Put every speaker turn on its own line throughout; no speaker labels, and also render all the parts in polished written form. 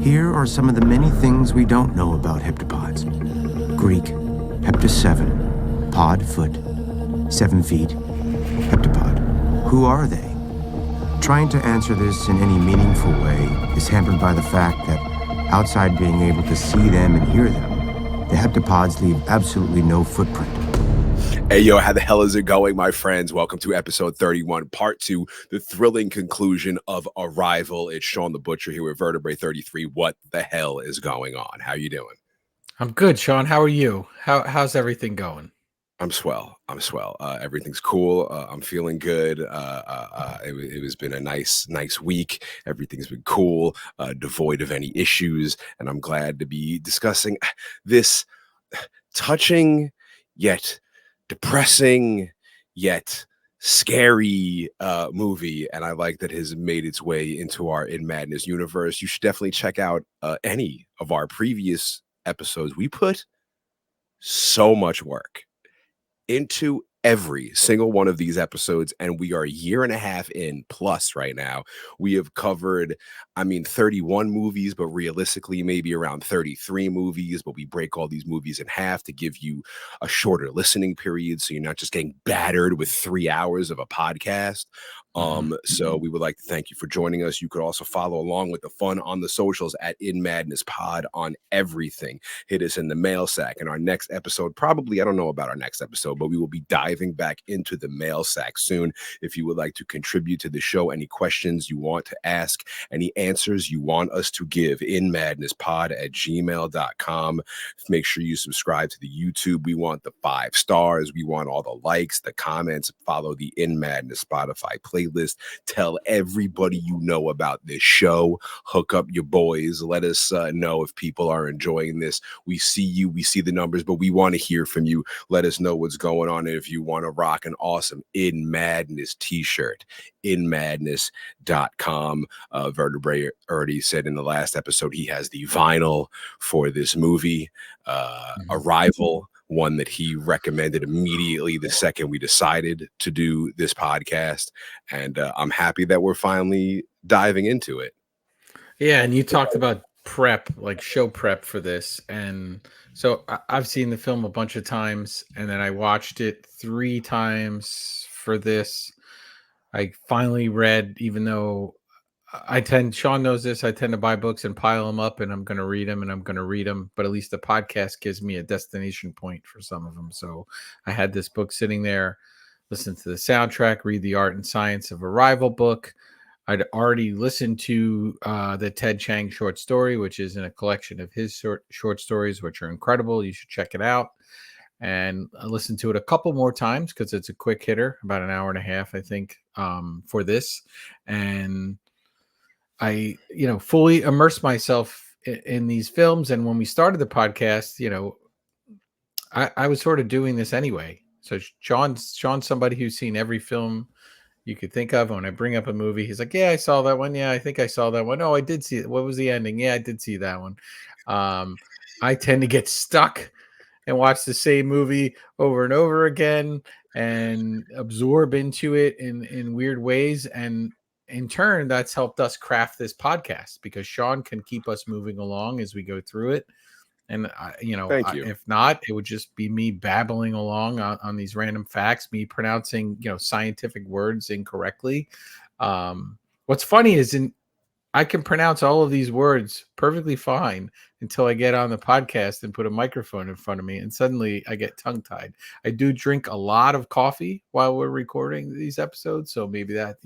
Here are some of the many things we don't know about heptapods. Greek, hepta-7, pod, foot, 7 feet, heptapod. Who are they? Trying to answer this in any meaningful way is hampered by the fact that outside being able to see them and hear them, the heptapods leave absolutely no footprint.
Hey, yo, how the hell is it going, my friends? Welcome to episode 31, part 2, the thrilling conclusion of Arrival. It's Shawn the Butcher here with Vertebrae33. What the hell is going on? How you doing?
I'm good, Shawn. How are you? How's everything going?
I'm swell. Everything's cool. I'm feeling good. It has been a nice week. Everything's been cool, devoid of any issues. And I'm glad to be discussing this touching yet depressing yet scary movie. And I like that it has made its way into our In Madness universe. You should definitely check out any of our previous episodes. We put so much work into every single one of these episodes, and we are a year and a half in plus right now. We have covered 31 movies, but realistically maybe around 33 movies, but we break all these movies in half to give you a shorter listening period so you're not just getting battered with 3 hours of a podcast. So we would like to thank you for joining us. You could also follow along with the fun on the socials at In Madness Pod on everything. Hit us in the mail sack. In our next episode, probably, I don't know about our next episode, but we will be diving back into the mail sack soon. If you would like to contribute to the show, any questions you want to ask, any answers you want us to give, inmadnesspod@gmail.com. Make sure you subscribe to the YouTube. We want the 5 stars. We want all the likes, the comments. Follow the In Madness Spotify playlist. Tell everybody you know about this show. Hook up your boys. Let us know if people are enjoying this. We see you. We see the numbers, but we want to hear from you. Let us know what's going on. And if you want to rock an awesome In Madness t-shirt, inmadness.com. Vertebrae already said in the last episode he has the vinyl for this movie, Arrival, one that he recommended immediately the second we decided to do this podcast. And I'm happy that we're finally diving into it.
Yeah, and you talked about prep, like show prep for this. And so I've seen the film a bunch of times, and then I watched it 3 times for this. I finally read, even though Shawn knows this, I tend to buy books and pile them up, and I'm going to read them, but at least the podcast gives me a destination point for some of them. So I had this book sitting there, listen to the soundtrack, read the Art and Science of Arrival book. I'd already listened to the Ted Chiang short story, which is in a collection of his short stories, which are incredible. You should check it out. And I listened to it a couple more times because it's a quick hitter, about an hour and a half, I think, for this. And I, fully immersed myself in these films. And when we started the podcast, I was sort of doing this anyway. So Shawn's somebody who's seen every film you could think of. When I bring up a movie, he's like, yeah, I saw that one. Yeah, I think I saw that one. Oh, I did see it. What was the ending? Yeah, I did see that one. I tend to get stuck and watch the same movie over and over again and absorb into it in weird ways. And in turn, that's helped us craft this podcast because Shawn can keep us moving along as we go through it. And,
Thank you.
If not, it would just be me babbling along on these random facts, me pronouncing, scientific words incorrectly. What's funny is I can pronounce all of these words perfectly fine until I get on the podcast and put a microphone in front of me, and suddenly I get tongue-tied. I do drink a lot of coffee while we're recording these episodes, so maybe that,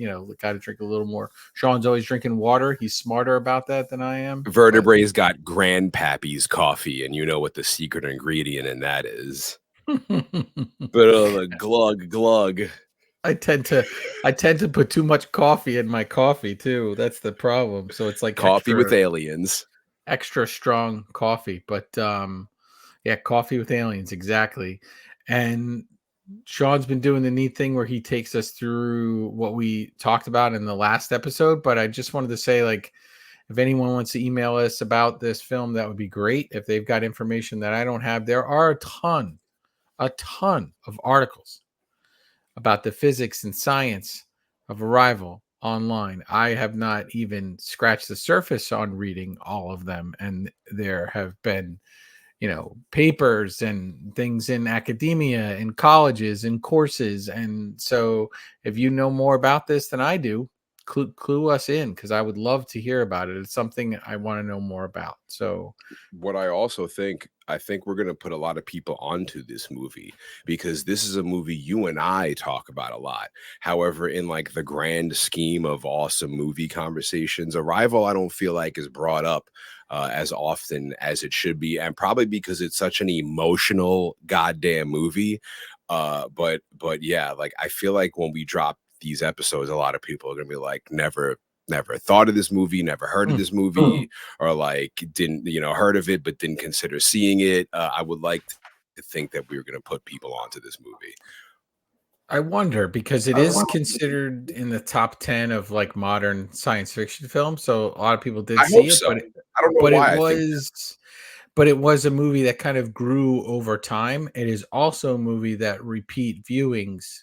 got to drink a little more. Shawn's always drinking water. He's smarter about that than I am.
Vertebrae's got Grandpappy's coffee, and you know what the secret ingredient in that is. But glug glug.
I tend to put too much coffee in my coffee too. That's the problem. So it's like
coffee with aliens.
Extra strong coffee, but coffee with aliens, exactly. And Shawn's been doing the neat thing where he takes us through what we talked about in the last episode. But I just wanted to say, like, if anyone wants to email us about this film, that would be great. If they've got information that I don't have, there are a ton of articles about the physics and science of Arrival online. I have not even scratched the surface on reading all of them, and there have been, papers and things in academia, in colleges, in courses. And so if you know more about this than I do, clue us in, because I would love to hear about it. It's something I want to know more about. So
What I think we're going to put a lot of people onto this movie because this is a movie you and I talk about a lot. However, in like the grand scheme of awesome movie conversations, Arrival, I don't feel like is brought up as often as it should be, and probably because it's such an emotional goddamn movie. But yeah, like I feel like when we drop these episodes, a lot of people are gonna be like, never thought of this movie, never heard of this movie, or like didn't heard of it but didn't consider seeing it. I would like to think that we were going to put people onto this movie.
I wonder, because it is considered in the top 10 of like modern science fiction films. So a lot of people did
I
see
hope
it,
so. I don't know why.
but it was a movie that kind of grew over time. It is also a movie that repeat viewings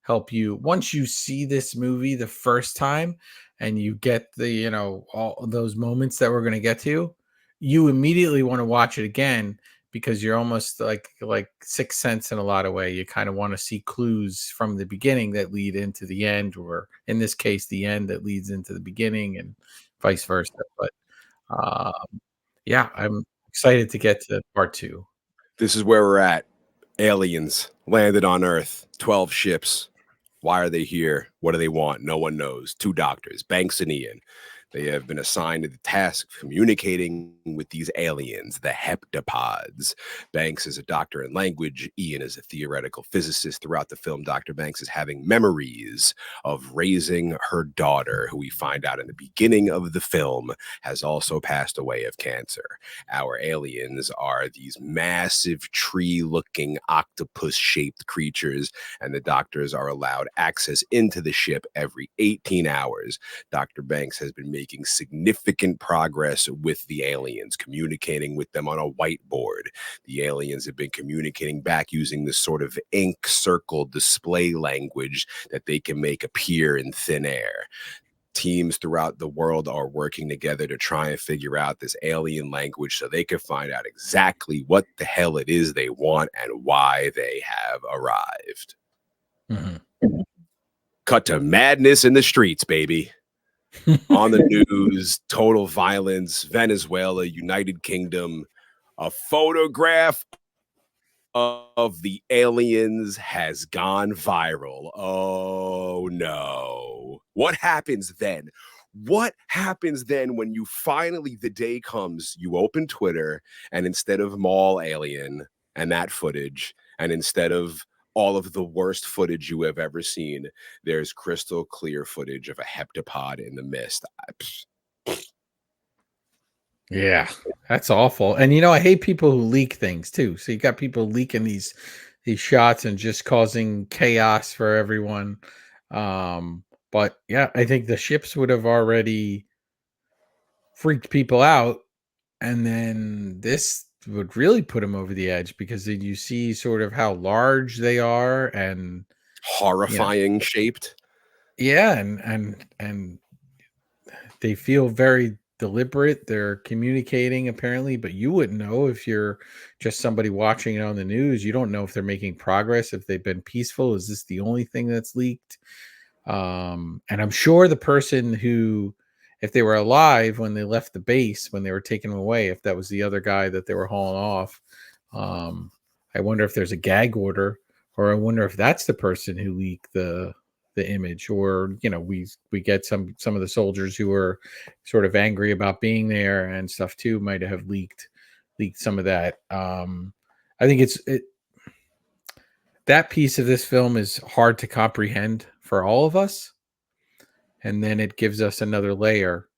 help you. Once you see this movie the first time and you get the, all those moments that we're going to get to, you immediately want to watch it again, because you're almost like Sixth Sense in a lot of way. You kind of want to see clues from the beginning that lead into the end, or in this case, the end that leads into the beginning, and vice versa. But yeah, I'm excited to get to part 2.
This is where we're at. Aliens landed on Earth, 12 ships. Why are they here? What do they want? No one knows. 2 doctors, Banks and Ian. They have been assigned to the task of communicating with these aliens, the heptapods. Banks is a doctor in language. Ian is a theoretical physicist. Throughout the film, Dr. Banks is having memories of raising her daughter, who we find out in the beginning of the film has also passed away of cancer. Our aliens are these massive tree-looking octopus-shaped creatures, and the doctors are allowed access into the ship every 18 hours. Dr. Banks has been making significant progress with the aliens, communicating with them on a whiteboard. The aliens have been communicating back using this sort of ink circle display language that they can make appear in thin air. Teams throughout the world are working together to try and figure out this alien language so they can find out exactly what the hell it is they want and why they have arrived.
Mm-hmm.
Cut to madness in the streets, baby. On the news, total violence, Venezuela, United Kingdom. A photograph of the aliens has gone viral. Oh no. What happens then? What happens then when you finally, the day comes, you open Twitter, and instead of mall alien and that footage, and instead of all of the worst footage you have ever seen, there's crystal clear footage of a heptapod in the mist.
Yeah, that's awful. And I hate people who leak things too. So you got people leaking these shots and just causing chaos for everyone. But yeah, I think the ships would have already freaked people out, and then this would really put them over the edge, because then you see sort of how large they are, and
Horrifying shaped.
yeah, and they feel very deliberate. They're communicating apparently, but you wouldn't know if you're just somebody watching it on the news. You don't know if they're making progress, if they've been peaceful. Is this the only thing that's leaked? And I'm sure the person who, if they were alive when they left the base, when they were taken away, if that was the other guy that they were hauling off, I wonder if there's a gag order, or I wonder if that's the person who leaked the image, or we get some of the soldiers who were sort of angry about being there and stuff too might have leaked some of that. I think that piece of this film is hard to comprehend for all of us, and then it gives us another layer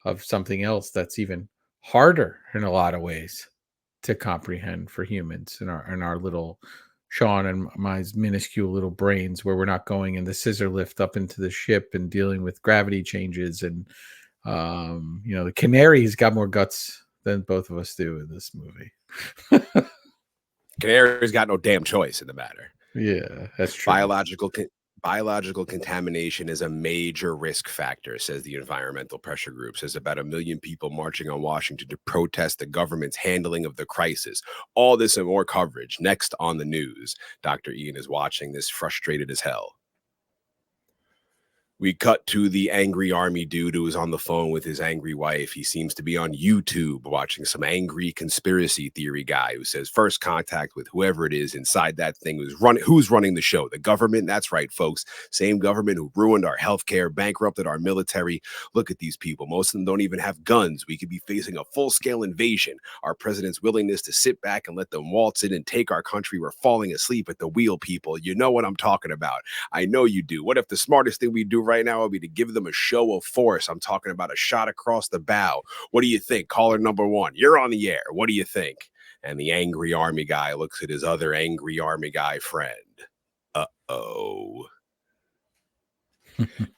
of something else that's even harder in a lot of ways to comprehend for humans in our little Shawn and my minuscule little brains, where we're not going in the scissor lift up into the ship and dealing with gravity changes. And the canary's got more guts than both of us do in this movie.
Canary's got no damn choice in the matter.
Yeah, that's true.
Biological contamination is a major risk factor, says the environmental pressure group. Says about 1 million people marching on Washington to protest the government's handling of the crisis. All this and more coverage next on the news. Dr. Ian is watching this frustrated as hell. We cut to the angry army dude who is on the phone with his angry wife. He seems to be on YouTube watching some angry conspiracy theory guy who says first contact with whoever it is inside that thing who's running the show. The government. That's right, folks. Same government who ruined our healthcare, bankrupted our military. Look at these people. Most of them don't even have guns. We could be facing a full-scale invasion. Our president's willingness to sit back and let them waltz in and take our country. We're falling asleep at the wheel, people. You know what I'm talking about. I know you do. What if the smartest thing we do right now would be to give them a show of force? I'm talking about a shot across the bow. What do you think? Caller number 1, you're on the air. What do you think? And the angry army guy looks at his other angry army guy friend. Uh-oh.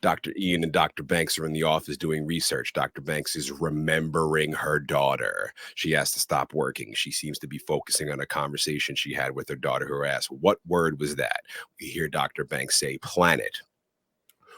Dr. Ian and Dr. Banks are in the office doing research. Dr. Banks is remembering her daughter. She has to stop working. She seems to be focusing on a conversation she had with her daughter, who asked, what word was that? We hear Dr. Banks say planet.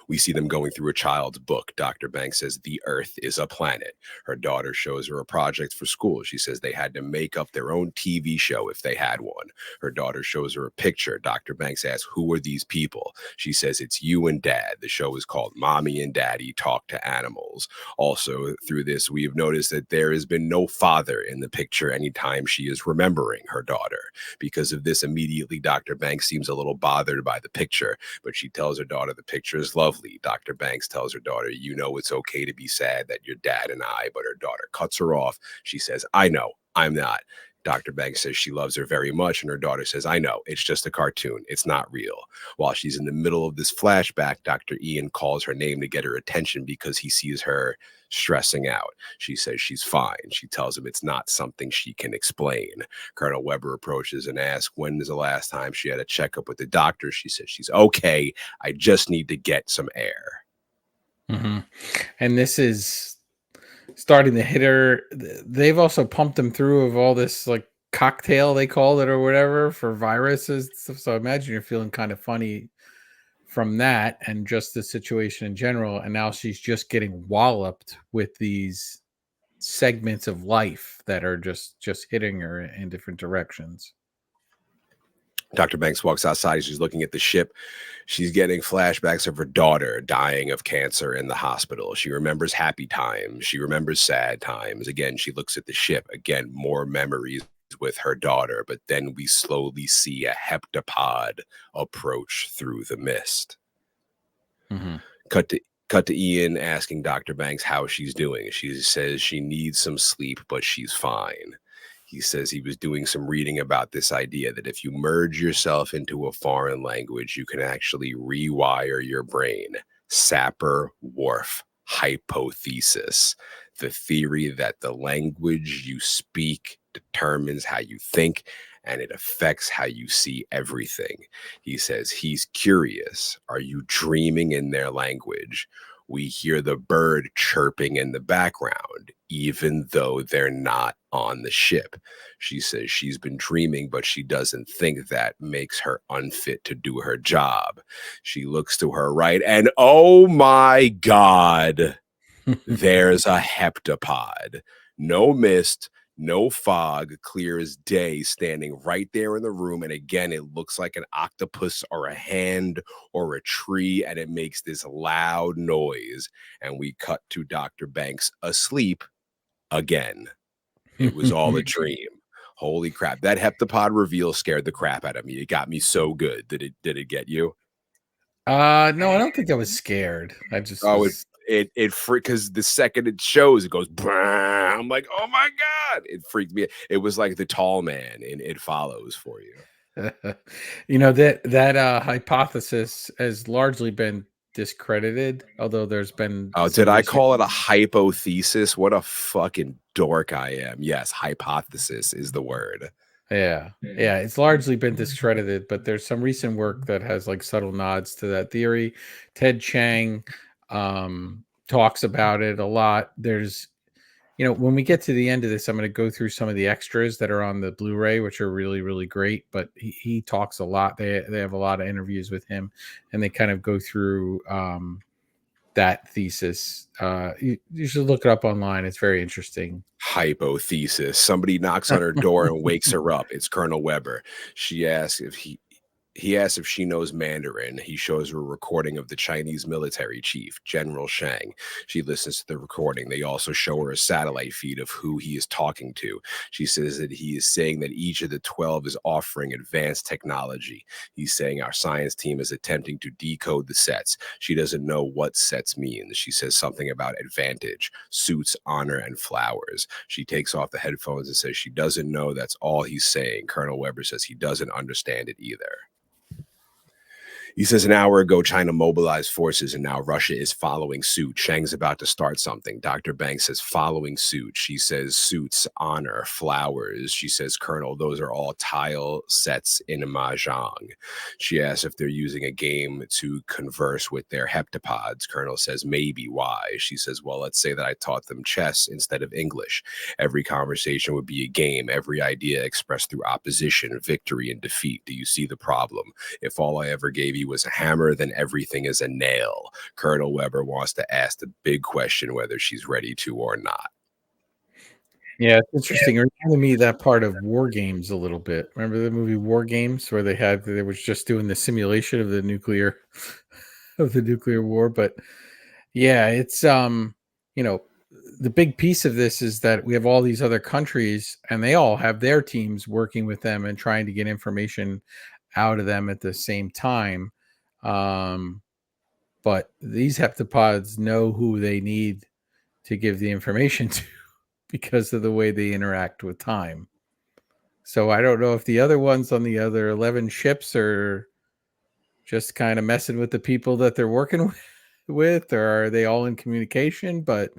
We see them going through a child's book. Dr. Banks says the Earth is a planet. Her daughter shows her a project for school. She says they had to make up their own TV show if they had one. Her daughter shows her a picture. Dr. Banks asks, who are these people? She says, it's you and Dad. The show is called Mommy and Daddy Talk to Animals. Also, through this, we have noticed that there has been no father in the picture anytime she is remembering her daughter. Because of this, immediately, Dr. Banks seems a little bothered by the picture, but she tells her daughter the picture is lovely. Dr. Banks tells her daughter, you know, it's okay to be sad that your dad and I, but her daughter cuts her off. She says, I know, I'm not. Dr. Banks says she loves her very much, and her daughter says, I know, it's just a cartoon. It's not real. While she's in the middle of this flashback, Dr. Ian calls her name to get her attention because he sees her stressing out. She says she's fine. She tells him it's not something she can explain. Colonel Weber approaches and asks, when is the last time she had a checkup with the doctor? She says she's okay. I just need to get some air.
Mm-hmm. And this is starting to hit her. They've also pumped them through of all this like cocktail, they call it, or whatever, for viruses. So I imagine you're feeling kind of funny from that and just the situation in general. And now she's just getting walloped with these segments of life that are just hitting her in different directions.
Dr. Banks walks outside. She's looking at the ship. She's getting flashbacks of her daughter dying of cancer in the hospital. She remembers happy times. She remembers sad times. Again, she looks at the ship. Again, more memories with her daughter. But then we slowly see a heptapod approach through the mist.
Mm-hmm.
Cut to Ian asking Dr. Banks how she's doing. She says she needs some sleep, but she's fine. He says he was doing some reading about this idea that if you merge yourself into a foreign language, you can actually rewire your brain. Sapir-Whorf hypothesis, the theory that the language you speak determines how you think, and it affects how you see everything. He says he's curious. Are you dreaming in their language? We hear the bird chirping in the background, even though they're not on the ship. She says she's been dreaming, but she doesn't think that makes her unfit to do her job. She looks to her right, and oh my God, there's a heptapod. No mist, no fog, clear as day, standing right there in the room. And again, it looks like an octopus or a hand or a tree, and it makes this loud noise. And we cut to Dr. Banks asleep again. It was all a dream. Holy crap. That heptapod reveal scared the crap out of me. It got me so good. Did it get you?
No, I don't think I was scared. I just was...
it because the second it shows, it goes, I'm like, oh my God, it freaked me. It was like the tall man in It Follows for you.
You know, that hypothesis has largely been discredited, although there's been...
Oh, did I call it a hypothesis? What a fucking dork I am. Yes, hypothesis is the word.
Yeah, it's largely been discredited, but there's some recent work that has like subtle nods to that theory. Ted Chiang talks about it a lot. There's when we get to the end of this, I'm going to go through some of the extras that are on the Blu-ray, which are really, really great. But he talks a lot. They have a lot of interviews with him, and they kind of go through that thesis. You should look it up online. It's very interesting.
Hypothesis. Somebody knocks on her door and wakes her up. It's Colonel Weber. She asks if he asks if she knows Mandarin. He shows her a recording of the Chinese military chief, General Shang. She listens to the recording. They also show her a satellite feed of who he is talking to. She says that he is saying that each of the 12 is offering advanced technology. He's saying our science team is attempting to decode the sets. She doesn't know what sets mean. She says something about advantage, suits, honor, and flowers. She takes off the headphones and says she doesn't know. That's all he's saying. Colonel Weber says he doesn't understand it either. He says an hour ago, China mobilized forces and now Russia is following suit. Shang's about to start something. Dr. Banks says following suit. She says suits, honor, flowers. She says, Colonel, those are all tile sets in a mahjong. She asks if they're using a game to converse with their heptapods. Colonel says maybe. Why? She says, well, let's say that I taught them chess instead of English. Every conversation would be a game. Every idea expressed through opposition, victory, and defeat. Do you see the problem? If all I ever gave you was a hammer, then everything is a nail. Colonel Weber wants to ask the big question whether she's ready to or not.
Yeah, it's interesting. It reminded me of that part of War Games a little bit. Remember the movie War Games where they was just doing the simulation of the nuclear war. But yeah, it's the big piece of this is that we have all these other countries and they all have their teams working with them and trying to get information out of them at the same time. But these heptapods know who they need to give the information to because of the way they interact with time. So I don't know if the other ones on the other 11 ships are just kind of messing with the people that they're working with, or are they all in communication? But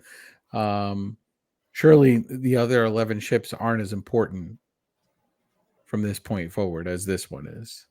surely the other 11 ships aren't as important from this point forward as this one is.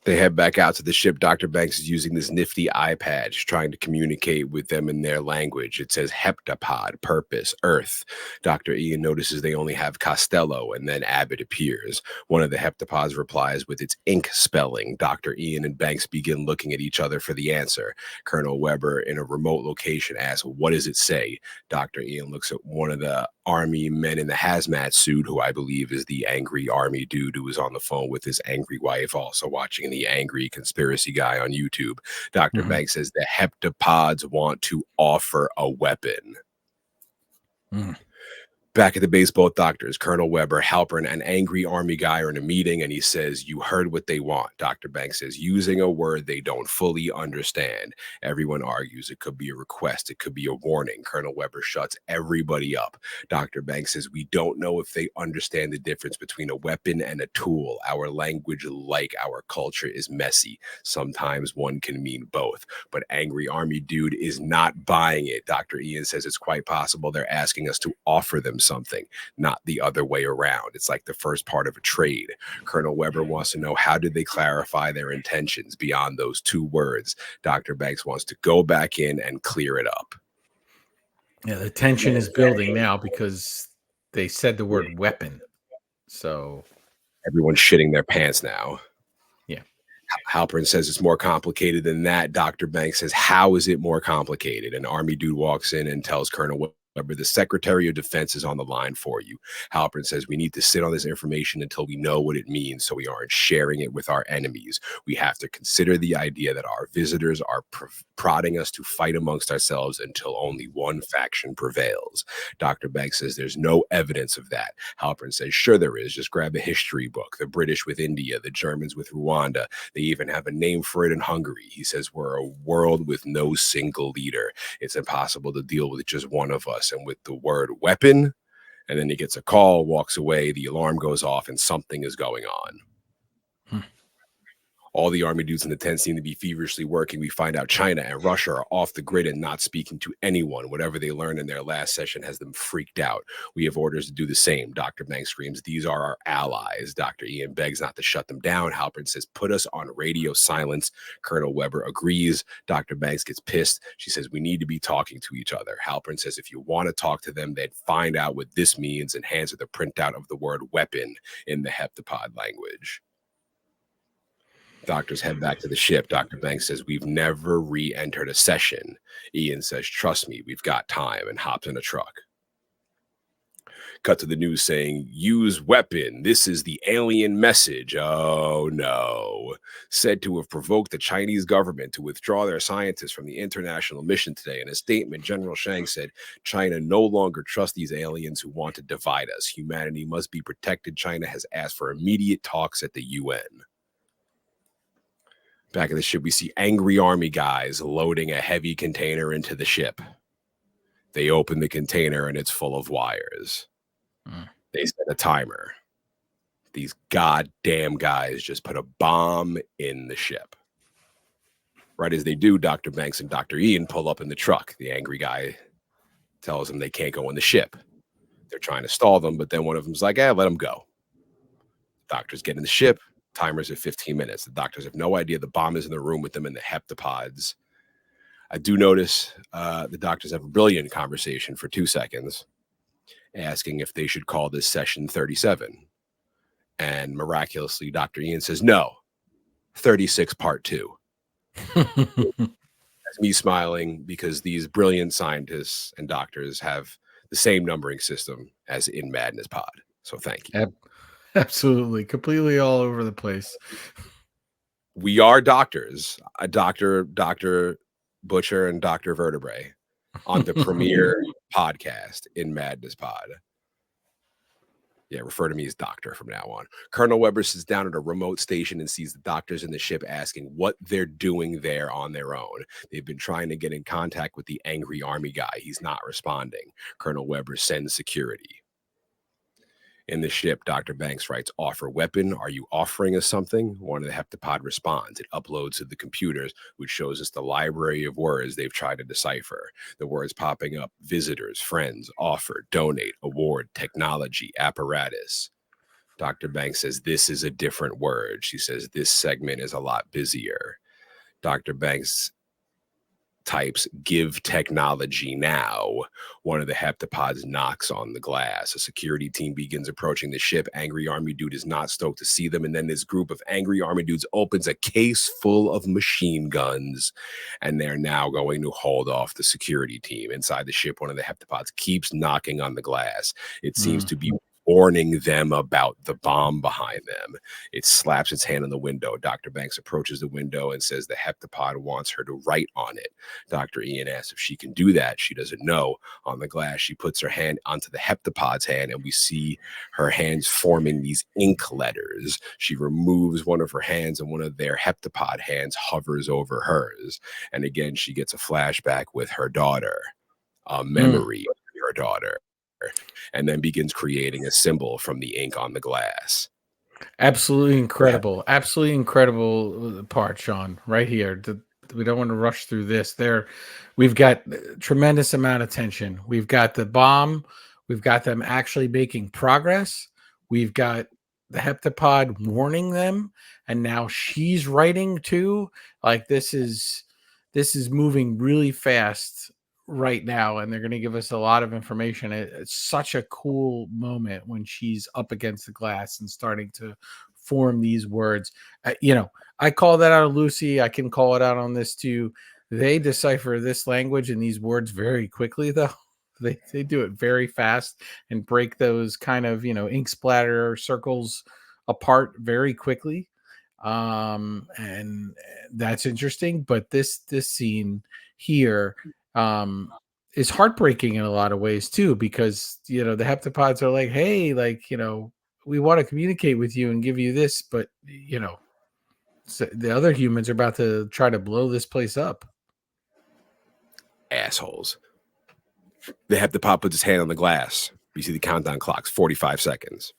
They head back out to the ship. Dr. Banks is using this nifty iPad, trying to communicate with them in their language. It says heptapod, purpose, Earth. Dr. Ian notices they only have Costello, and then Abbott appears. One of the heptapods replies with its ink spelling. Dr. Ian and Banks begin looking at each other for the answer. Colonel Weber, in a remote location, asks, what does it say? Dr. Ian looks at one of the army men in the hazmat suit, who I believe is the angry army dude who was on the phone with his angry wife, also watching the angry conspiracy guy on YouTube. Dr. Banks says the heptapods want to offer a weapon. Back at the base, both doctors, Colonel Weber, Halpern, an angry army guy, are in a meeting, and he says, you heard what they want. Dr. Banks says, using a word they don't fully understand. Everyone argues it could be a request. It could be a warning. Colonel Weber shuts everybody up. Dr. Banks says, we don't know if they understand the difference between a weapon and a tool. Our language, like our culture, is messy. Sometimes one can mean both. But angry army dude is not buying it. Dr. Ian says it's quite possible they're asking us to offer them something, not the other way around. It's like the first part of a trade. Colonel Weber wants to know, how did they clarify their intentions beyond those two words? Dr. Banks wants to go back in and clear it up.
Yeah, the tension is building now because they said the word weapon. So
everyone's shitting their pants now.
Yeah.
Halpern says it's more complicated than that. Dr. Banks says, how is it more complicated? An army dude walks in and tells Colonel Weber, the Secretary of Defense is on the line for you. Halpern says we need to sit on this information until we know what it means, so we aren't sharing it with our enemies. We have to consider the idea that our visitors are prodding us to fight amongst ourselves until only one faction prevails. Dr. Banks says there's no evidence of that. Halpern says, sure there is. Just grab a history book. The British with India, the Germans with Rwanda. They even have a name for it in Hungary. He says we're a world with no single leader. It's impossible to deal with just one of us. And with the word weapon, and then he gets a call, walks away, the alarm goes off, and something is going on. All the army dudes in the tent seem to be feverishly working. We find out China and Russia are off the grid and not speaking to anyone. Whatever they learned in their last session has them freaked out. We have orders to do the same. Dr. Banks screams, these are our allies. Dr. Ian begs not to shut them down. Halpern says, put us on radio silence. Colonel Weber agrees. Dr. Banks gets pissed. She says, we need to be talking to each other. Halpern says, if you want to talk to them, they'd find out what this means, and hands her the printout of the word weapon in the heptapod language. Doctors head back to the ship. Dr. Banks says, we've never re-entered a session. Ian says, trust me, we've got time, and hops in a truck. Cut to the news saying, use weapon. This is the alien message. Oh no. Said to have provoked the Chinese government to withdraw their scientists from the international mission today. In a statement, General Shang said, China no longer trusts these aliens who want to divide us. Humanity must be protected. China has asked for immediate talks at the UN. Back of the ship, we see angry army guys loading a heavy container into the ship. They open the container and it's full of wires. They set a timer. These goddamn guys just put a bomb in the ship. Right as they do, Dr. Banks and Dr. Ian pull up in the truck. The angry guy tells them they can't go on the ship. They're trying to stall them, but then one of them's like, let them go. Doctors get in the ship. Timers at 15 minutes. The doctors have no idea the bomb is in the room with them in the heptapods. I do notice the doctors have a brilliant conversation for 2 seconds, asking if they should call this session 37. And miraculously, Dr. Ian says, no, 36 part 2. That's me smiling because these brilliant scientists and doctors have the same numbering system as in Madness Pod. So thank you.
Absolutely. Completely all over the place.
We are doctors, Dr. Butcher and Dr. Vertebrae on the premier podcast in Madness Pod. Yeah, refer to me as doctor from now on. Colonel Weber sits down at a remote station and sees the doctors in the ship asking what they're doing there on their own. They've been trying to get in contact with the angry army guy. He's not responding. Colonel Weber sends security. In the ship, Dr. Banks writes, offer weapon. Are you offering us something? One of the heptapod responds. It uploads to the computers, which shows us the library of words they've tried to decipher. The words popping up: visitors, friends, offer, donate, award, technology, apparatus. Dr. Banks says, this is a different word. She says, this segment is a lot busier. Dr. Banks types, give technology now. One of the heptapods knocks on the glass. A security team begins approaching the ship. Angry army dude is not stoked to see them. And then this group of angry army dudes opens a case full of machine guns. And they're now going to hold off the security team. Inside the ship, one of the heptapods keeps knocking on the glass. It seems to be warning them about the bomb behind them. It slaps its hand on the window. Dr. Banks approaches the window and says the heptapod wants her to write on it. Dr. Ian asks if she can do that. She doesn't know. On the glass, she puts her hand onto the heptapod's hand, and we see her hands forming these ink letters. She removes one of her hands, and one of their heptapod hands hovers over hers. And again, she gets a flashback with her daughter, a memory of her daughter, and then begins creating a symbol from the ink on the glass.
Absolutely incredible. Yeah. Absolutely incredible part, Shawn, right here. We don't want to rush through this. We've got tremendous amount of tension. We've got the bomb. We've got them actually making progress. We've got the heptapod warning them, and now she's writing too. Like this is moving really fast right now, and they're going to give us a lot of information. It's such a cool moment when she's up against the glass and starting to form these words. I call that out of Lucy. I can call it out on this too. They decipher this language and these words very quickly, though. They do it very fast and break those kind of ink splatter circles apart very quickly. And that's interesting. But this scene here is heartbreaking in a lot of ways too, because the heptapods are like, hey, we want to communicate with you and give you this, but so the other humans are about to try to blow this place up.
Assholes. The heptapod puts his hand on the glass. You see the countdown clocks, 45 seconds.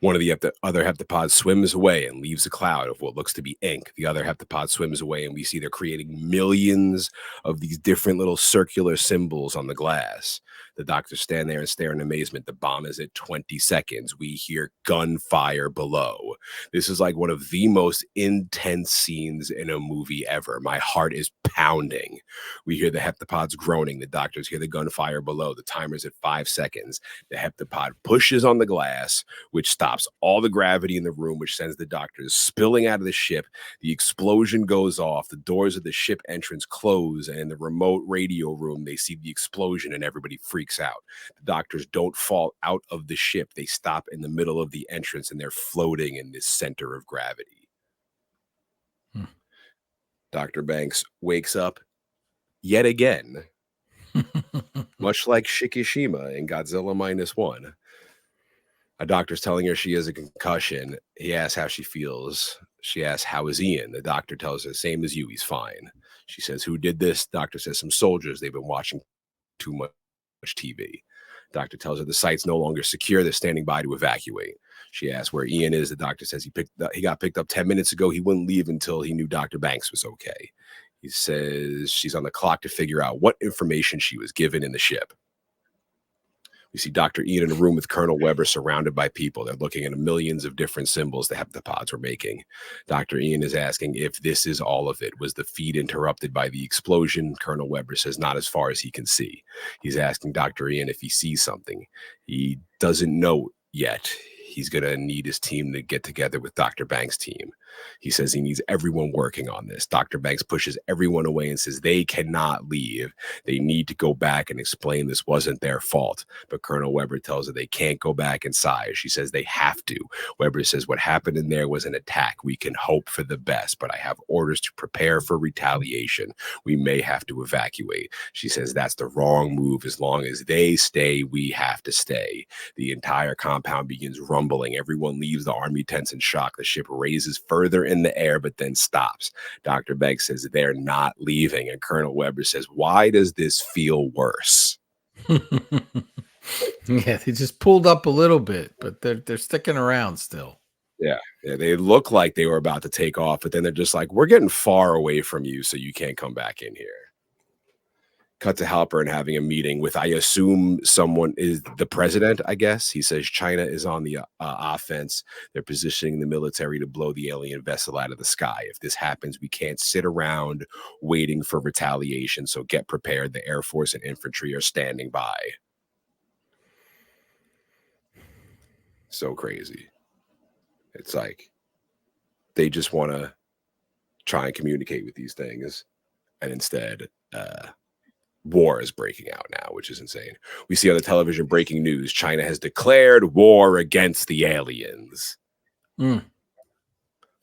One of the other heptapods swims away and leaves a cloud of what looks to be ink. The other heptapod swims away, and we see they're creating millions of these different little circular symbols on the glass. The doctors stand there and stare in amazement. The bomb is at 20 seconds. We hear gunfire below. This is like one of the most intense scenes in a movie ever. My heart is pounding. We hear the heptapods groaning. The doctors hear the gunfire below. The timer's at 5 seconds. The heptapod pushes on the glass, which stops all the gravity in the room, which sends the doctors spilling out of the ship. The explosion goes off. The doors of the ship entrance close, and in the remote radio room, they see the explosion, and everybody freaks out. The doctors don't fall out of the ship. They stop in the middle of the entrance, and they're floating in this center of gravity. Dr. Banks wakes up yet again, much like Shikishima in Godzilla -1. A doctor's telling her she has a concussion. He asks how she feels. She asks, how is Ian? The doctor tells her, same as you, he's fine. She says, who did this? Doctor says, some soldiers. They've been watching too much TV. Doctor tells her the site's no longer secure. They're standing by to evacuate. She asks where Ian is. The doctor says he got picked up 10 minutes ago. He wouldn't leave until he knew Dr. Banks was okay. He says she's on the clock to figure out what information she was given in the ship. We see Dr. Ian in a room with Colonel Weber surrounded by people. They're looking at millions of different symbols the heptapods were making. Dr. Ian is asking if this is all of it. Was the feed interrupted by the explosion? Colonel Weber says not as far as he can see. He's asking Dr. Ian if he sees something. He doesn't know yet. He's going to need his team to get together with Dr. Banks' team. He says he needs everyone working on this. Dr. Banks pushes everyone away and says they cannot leave. They need to go back and explain this wasn't their fault. But Colonel Weber tells her they can't go back inside. She says they have to. Weber says what happened in there was an attack. We can hope for the best, but I have orders to prepare for retaliation. We may have to evacuate. She says that's the wrong move. As long as they stay, we have to stay. The entire compound begins rumbling. Everyone leaves the army tents in shock. The ship raises further in the air, but then stops. Dr. Banks says they're not leaving. And Colonel Weber says, why does this feel worse?
Yeah, they just pulled up a little bit, but they're sticking around still.
Yeah, they look like they were about to take off, but then they're just like, we're getting far away from you, so you can't come back in here. Cut to Halpern having a meeting with, I assume someone is the president, I guess. He says China is on the offense. They're positioning the military to blow the alien vessel out of the sky. If this happens, we can't sit around waiting for retaliation. So get prepared. The Air Force and infantry are standing by. So crazy. It's like they just want to try and communicate with these things. And instead, war is breaking out now, which is insane. We see on the television breaking news, China has declared war against the aliens.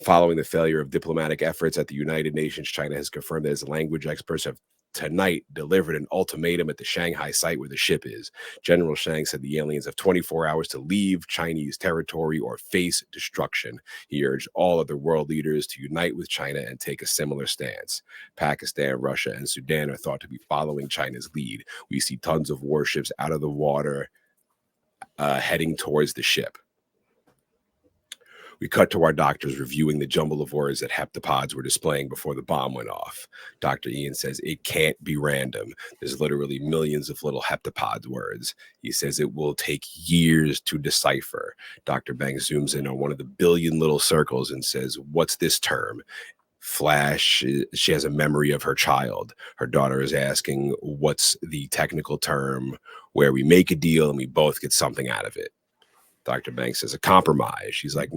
Following the failure of diplomatic efforts at the United Nations, China has confirmed that its language experts have tonight delivered an ultimatum at the Shanghai site where the ship is. General Shang said the aliens have 24 hours to leave Chinese territory or face destruction. He urged all other world leaders to unite with China and take a similar stance. Pakistan, Russia, and Sudan are thought to be following China's lead. We see tons of warships out of the water heading towards the ship. We cut to our doctors reviewing the jumble of words that heptapods were displaying before the bomb went off. Dr. Ian says it can't be random. There's literally millions of little heptapod words. He says it will take years to decipher. Dr. Banks zooms in on one of the billion little circles and says, what's this term? Flash, she has a memory of her child. Her daughter is asking, what's the technical term where we make a deal and we both get something out of it? Dr. Banks says a compromise. She's like,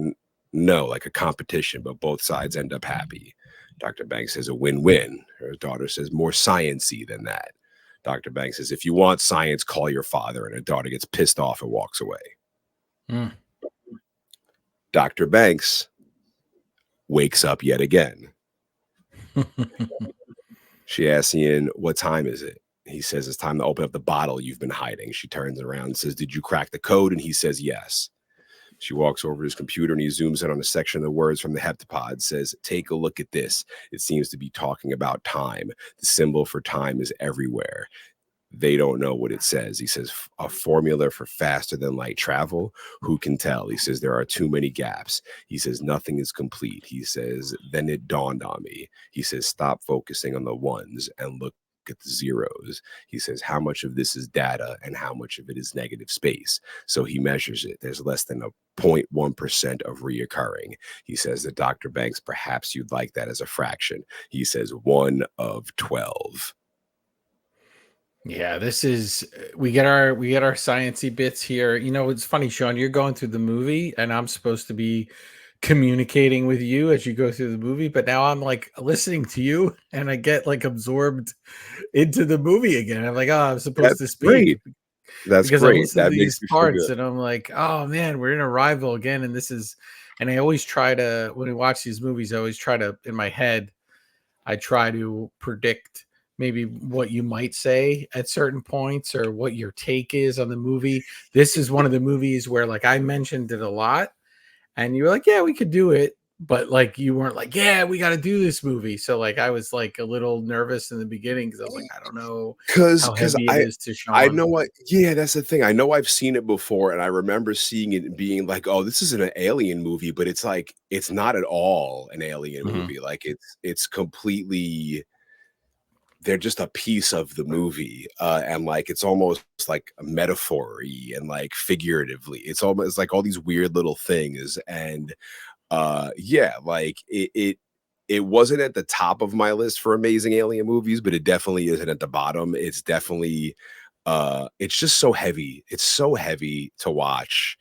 no, like a competition, but both sides end up happy. Dr. Banks says a win-win. Her daughter says more science-y than that. Dr. Banks says, if you want science, call your father. And her daughter gets pissed off and walks away. Dr. Banks wakes up yet again. She asks Ian, what time is it? He says, it's time to open up the bottle you've been hiding. She turns around and says, did you crack the code? And he says, yes. She walks over to his computer and he zooms in on a section of the words from the heptapod, says, take a look at this. It seems to be talking about time. The symbol for time is everywhere. They don't know what it says. He says, a formula for faster than light travel. Who can tell? He says, there are too many gaps. He says, nothing is complete. He says, then it dawned on me. He says, stop focusing on the ones and look at the zeros. He says, how much of this is data and how much of it is negative space? So he measures it. There's less than a 0.1% of reoccurring. He says that Dr. Banks, perhaps you'd like that as a fraction. He says 1 of 12.
Yeah, this is we get our sciencey bits here. You know, it's funny, Shawn, you're going through the movie and I'm supposed to be communicating with you as you go through the movie, but now I'm like listening to you and I get like absorbed into the movie again. I'm like, oh, I'm supposed
That's
to speak
great. That's
because I'm
great.
listening to
That makes
these
me feel
parts
good.
and I'm like, oh man, we're in Arrival again. And this is, and I always try to, when I watch these movies, I always try to, in my head, I try to predict maybe what you might say at certain points or what your take is on the movie. This is one of the movies where like I mentioned it a lot and you were like, yeah, we could do it. But like you weren't like, yeah, we got to do this movie. So like I was like a little nervous in the beginning because I was like, I don't know how
Because
heavy it is to
I
Shawn.
know what, yeah, that's the thing. I know I've seen it before, and I remember seeing it and being like, "Oh, this is an alien movie," but it's like it's not at all an alien
Mhm.
movie. Like it's completely, they're just a piece of the movie, and like it's almost like a metaphor-y and like figuratively. It's almost like all these weird little things, and yeah, like it wasn't at the top of my list for amazing alien movies, but it definitely isn't at the bottom. It's definitely it's just so heavy. It's so heavy to watch.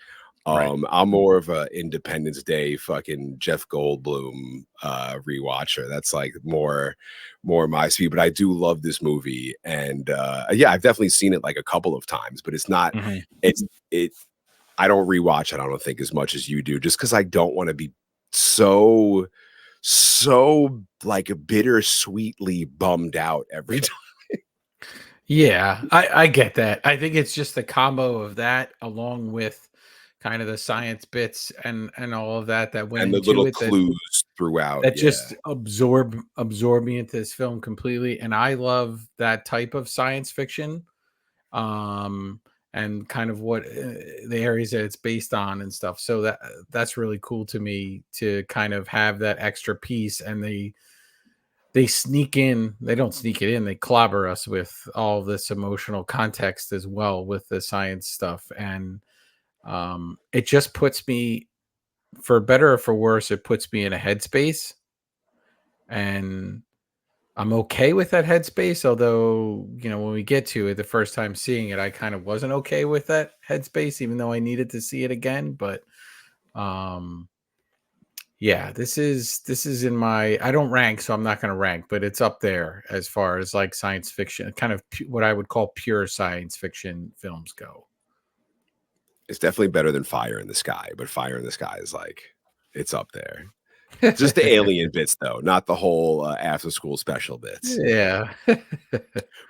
Right.
I'm more of a Independence Day fucking Jeff Goldblum rewatcher. That's like more my speed, but I do love this movie. And yeah, I've definitely seen it like a couple of times, but it's not
Mhm.
it's it I don't rewatch it, I don't think, as much as you do, just because I don't want to be so like bittersweetly bummed out every time.
Yeah, I get that. I think it's just the combo of that along with kind of the science bits and all of that that went
And the
into
little
it
clues throughout,
that
yeah.
just absorb me into this film completely. And I love that type of science fiction, and kind of what the areas that it's based on and stuff. So that's really cool to me to kind of have that extra piece. And they sneak in, they don't sneak it in, they clobber us with all this emotional context as well with the science stuff. And it just puts me, for better or for worse, it puts me in a headspace. And I'm okay with that headspace. Although, you know, when we get to it, the first time seeing it, I kind of wasn't okay with that headspace, even though I needed to see it again. But um yeah, this is in my, I don't rank, so I'm not going to rank, but it's up there as far as like science fiction, kind of what I would call pure science fiction films go.
It's definitely better than Fire in the Sky, but Fire in the Sky is like it's up there. Just the alien bits though, not the whole after school special bits.
Yeah.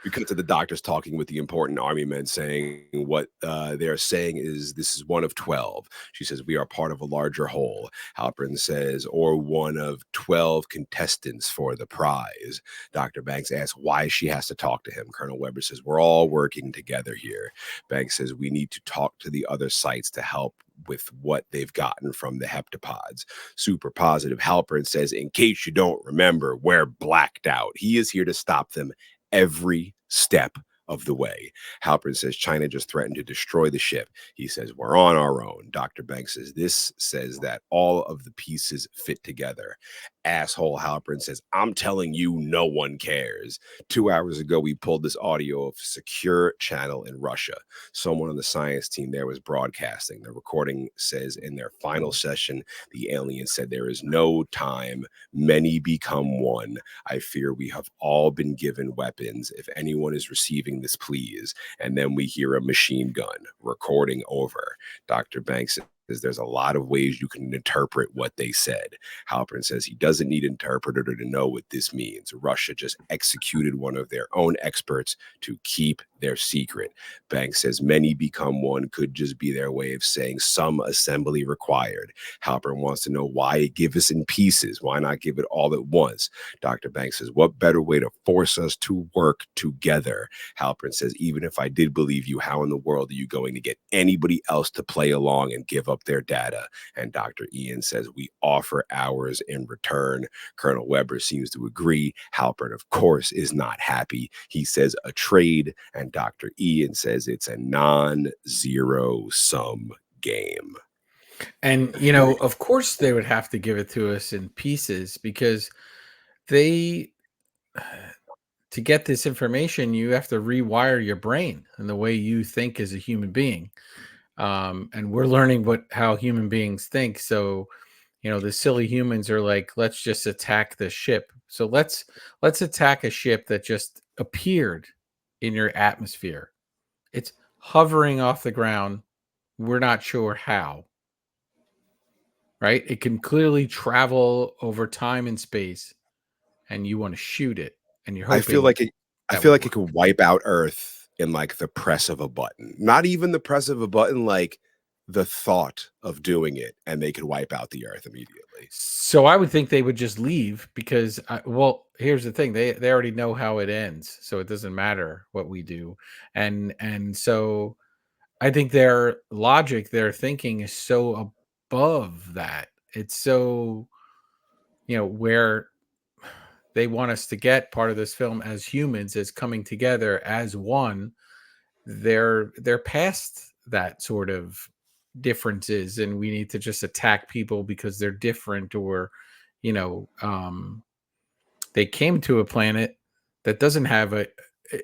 We cut to the doctors talking with the important army men, saying what they're saying is this is 1 of 12. She says, we are part of a larger whole. Halpern says, or 1 of 12 contestants for the prize. Dr. Banks asks why she has to talk to him. Colonel Weber says, we're all working together here. Banks says, we need to talk to the other sites to help with what they've gotten from the heptapods. Super positive. Halpern says, in case you don't remember, we're blacked out. He is here to stop them every step of the way. Halpern says China just threatened to destroy the ship. He says we're on our own. Dr. Banks says this says that all of the pieces fit together. Asshole Halpern says, I'm telling you, no one cares. 2 hours ago, we pulled this audio of a secure channel in Russia. Someone on the science team there was broadcasting. The recording says in their final session, the alien said there is no time. Many become one. I fear we have all been given weapons. If anyone is receiving this, please. And then we hear a machine gun. Recording over. Dr. Banks says there's a lot of ways you can interpret what they said. Halpern says he doesn't need an interpreter to know what this means. Russia just executed one of their own experts to keep their secret. Banks says many become one could just be their way of saying some assembly required. Halpern wants to know why give us in pieces. Why not give it all at once? Dr. Banks says, what better way to force us to work together? Halpern says, even if I did believe you, how in the world are you going to get anybody else to play along and give up their data? And Dr. Ian says, we offer ours in return. Colonel Weber seems to agree. Halpern, of course, is not happy. He says a trade, and Dr. Ian says it's a non-zero sum game.
And, you know, of course they would have to give it to us in pieces because they, to get this information, you have to rewire your brain and the way you think as a human being. And we're learning how human beings think. So, you know, the silly humans are like, let's just attack the ship. So let's attack a ship that just appeared in your atmosphere. It's hovering off the ground. We're not sure how. Right? It can clearly travel over time and space, and you want to shoot it, and you're
I feel
hoping
like it
that will work.
could wipe out Earth in like the press of a button. Not even the press of a button, like the thought of doing it, and they could wipe out the Earth immediately.
So I would think they would just leave because, well, here's the thing: they already know how it ends, so it doesn't matter what we do, and so I think their logic, their thinking is so above that. It's so, you know, where they want us to get part of this film as humans, as coming together as one. They're past that sort of differences, and we need to just attack people because they're different, or, you know, they came to a planet that doesn't have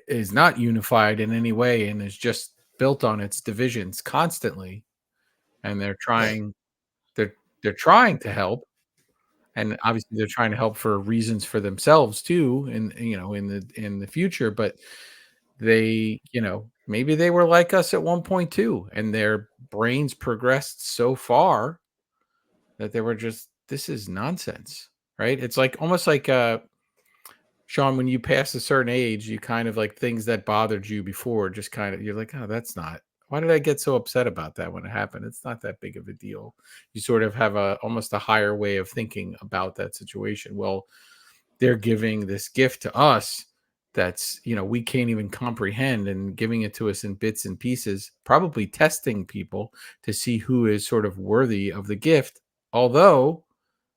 is not unified in any way and is just built on its divisions constantly, and they're they're trying to help, and obviously they're trying to help for reasons for themselves too, and, you know, in the future. But they, you know, maybe they were like us at one point too, and their brains progressed so far that they were just, this is nonsense, right? It's like almost like Shawn, when you pass a certain age, you kind of like things that bothered you before, just kind of, you're like, oh, that's not, why did I get so upset about that when it happened? It's not that big of a deal. You sort of have almost a higher way of thinking about that situation. Well, they're giving this gift to us that's, you know, we can't even comprehend, and giving it to us in bits and pieces, probably testing people to see who is sort of worthy of the gift, although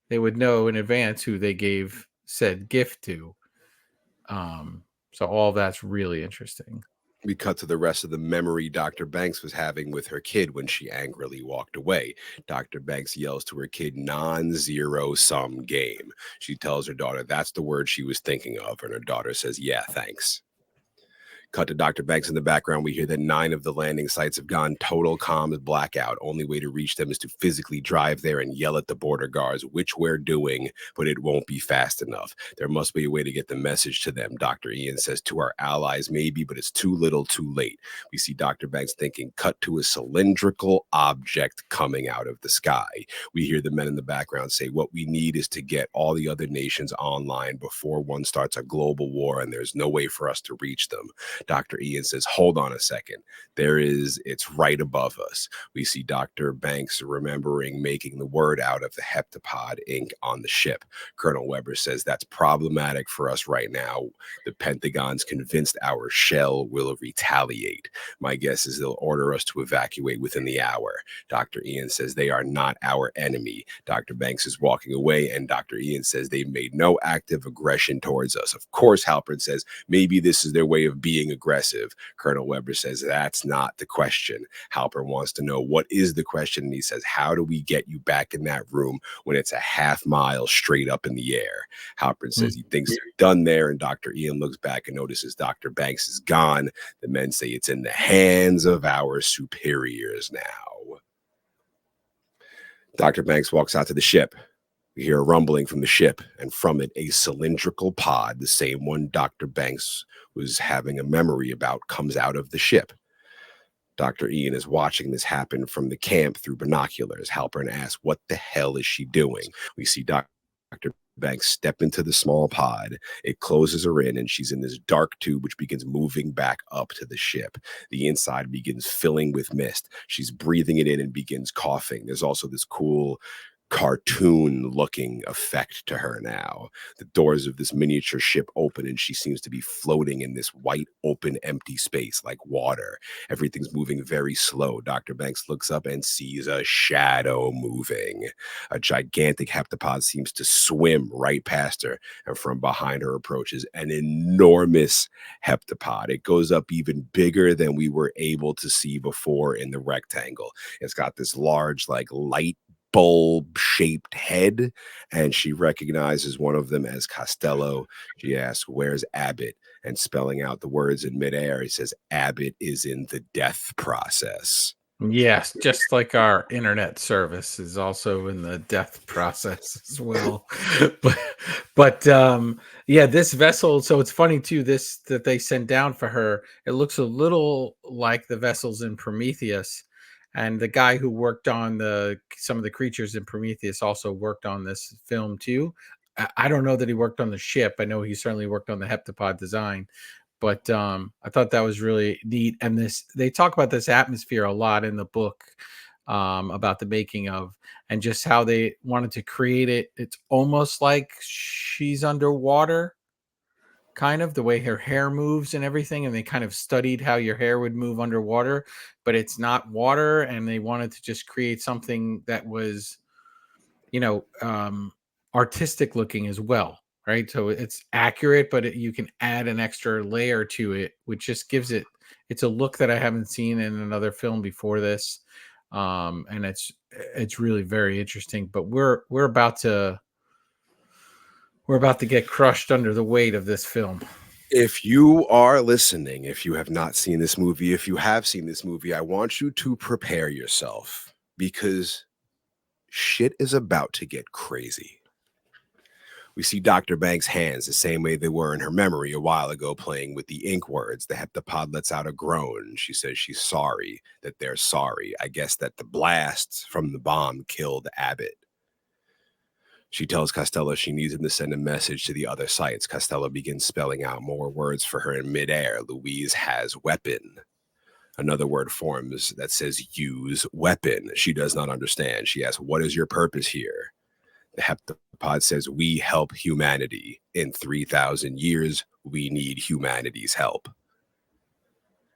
they would know in advance who they gave said gift to. So all that's really interesting.
We cut to the rest of the memory Dr. Banks was having with her kid when she angrily walked away. Dr. Banks yells to her kid, non-zero sum game. She tells her daughter that's the word she was thinking of, and her daughter says, yeah, thanks. Cut to Dr. Banks in the background. We hear that 9 of the landing sites have gone total comms blackout. Only way to reach them is to physically drive there and yell at the border guards, which we're doing, but it won't be fast enough. There must be a way to get the message to them. Dr. Ian says to our allies, maybe, but it's too little too late. We see Dr. Banks thinking, cut to a cylindrical object coming out of the sky. We hear the men in the background say, what we need is to get all the other nations online before one starts a global war, and there's no way for us to reach them. Dr. Ian says, hold on a second. It's right above us. We see Dr. Banks remembering making the word out of the heptapod ink on the ship. Colonel Weber says that's problematic for us right now. The Pentagon's convinced our shell will retaliate. My guess is they'll order us to evacuate within the hour. Dr. Ian says they are not our enemy. Dr. Banks is walking away, and Dr. Ian says they've made no active aggression towards us. Of course, Halpern says maybe this is their way of being aggressive. Colonel Weber says that's not the question. Halpern wants to know what is the question, and he says, how do we get you back in that room when it's a half mile straight up in the air? Halpern says he thinks they're done there, and Dr. Ian looks back and notices Dr. Banks is gone. The men say it's in the hands of our superiors now. Dr. Banks walks out to the ship. We hear a rumbling from the ship, and from it, a cylindrical pod, the same one Dr. Banks was having a memory about, comes out of the ship. Dr. Ian is watching this happen from the camp through binoculars. Halpern asks, what the hell is she doing? We see Dr. Banks step into the small pod. It closes her in, and she's in this dark tube, which begins moving back up to the ship. The inside begins filling with mist. She's breathing it in and begins coughing. There's also this cool cartoon looking effect to her now. The doors of this miniature ship open, and she seems to be floating in this white, open, empty space like water. Everything's moving very slow. Dr. Banks looks up and sees a shadow moving. A gigantic heptapod seems to swim right past her, and from behind her approaches an enormous heptapod. It goes up even bigger than we were able to see before in the rectangle. It's got this large, like, light bulb-shaped head, and she recognizes one of them as Costello. She asks, "Where's Abbott?" And spelling out the words in midair, he says, "Abbott is in the death process."
Yes, just like our internet service is also in the death process as well. but yeah, this vessel. So it's funny too. This that they sent down for her. It looks a little like the vessels in Prometheus, and the guy who worked on some of the creatures in Prometheus also worked on this film too. I don't know that he worked on the ship. I know he certainly worked on the heptapod design. But I thought that was really neat. And they talk about this atmosphere a lot in the book, about the making of, and just how they wanted to create it. It's almost like she's underwater, kind of the way her hair moves and everything. And they kind of studied how your hair would move underwater, but it's not water. And they wanted to just create something that was, artistic looking as well. Right. So it's accurate, but you can add an extra layer to it, which just gives it's a look that I haven't seen in another film before this. And it's really very interesting, but we're about to get crushed under the weight of this film.
If you are listening, if you have not seen this movie, if you have seen this movie, I want you to prepare yourself, because shit is about to get crazy. We see Dr. Banks' hands the same way they were in her memory a while ago, playing with the ink words. The heptapod lets out a groan. She says she's sorry, that they're sorry. I guess that the blast from the bomb killed Abbott. She tells Costello she needs him to send a message to the other sites. Costello begins spelling out more words for her in midair. Louise has weapon. Another word forms that says use weapon. She does not understand. She asks, "What is your purpose here?" The heptapod says, "We help humanity. In 3,000 years, we need humanity's help."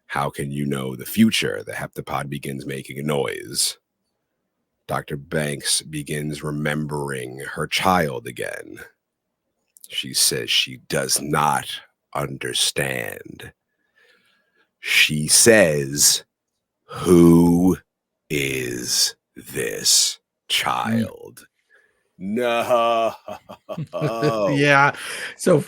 "How can you know the future?" The heptapod begins making a noise. Dr. Banks begins remembering her child again. She says she does not understand. She says, "Who is this child?" No.
Yeah. So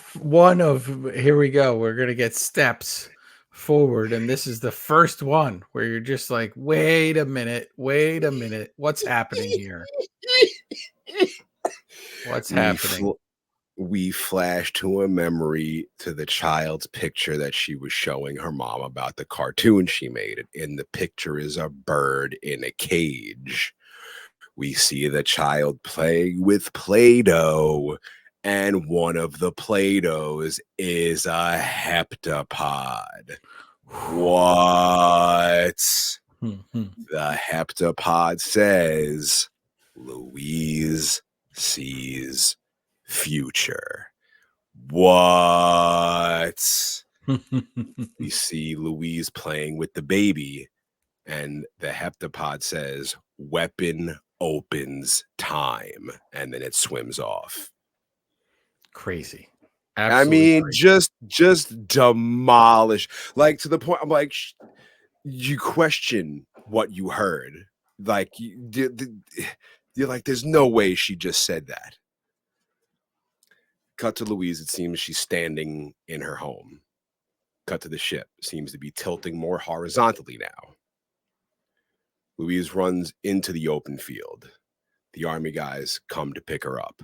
here we go. We're going to get steps forward. And this is the first one where you're just like, wait a minute. What's happening here? What's happening?
We flash to a memory to the child's picture that she was showing her mom about the cartoon she made. In the picture is a bird in a cage. We see the child play with Play-Doh, and one of the Play-Dohs is a heptapod. What? The heptapod says, "Louise sees future." What? We see Louise playing with the baby, and the heptapod says, "Weapon opens time," and then it swims off.
Crazy.
Absolutely.
Crazy.
just demolish, like, to the point I'm like, you question what you heard. Like, you're like, there's no way she just said that. Cut to Louise. It seems she's standing in her home. Cut to the ship. Seems to be tilting more horizontally now. Louise runs into the open field. The army guys come to pick her up.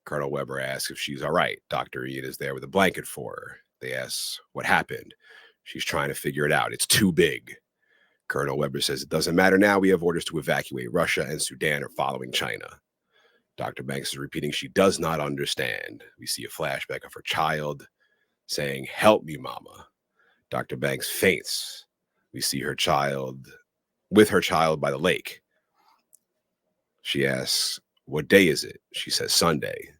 Colonel Weber asks if she's all right. Dr. Ian is there with a blanket for her. They ask what happened. She's trying to figure it out. It's too big. Colonel Weber says, "It doesn't matter now. We have orders to evacuate. Russia and Sudan are following China." Dr. Banks is repeating she does not understand. We see a flashback of her child saying, "Help me, mama." Dr. Banks faints. We see her child with her child by the lake. She asks, "What day is it?" She says, "Sunday."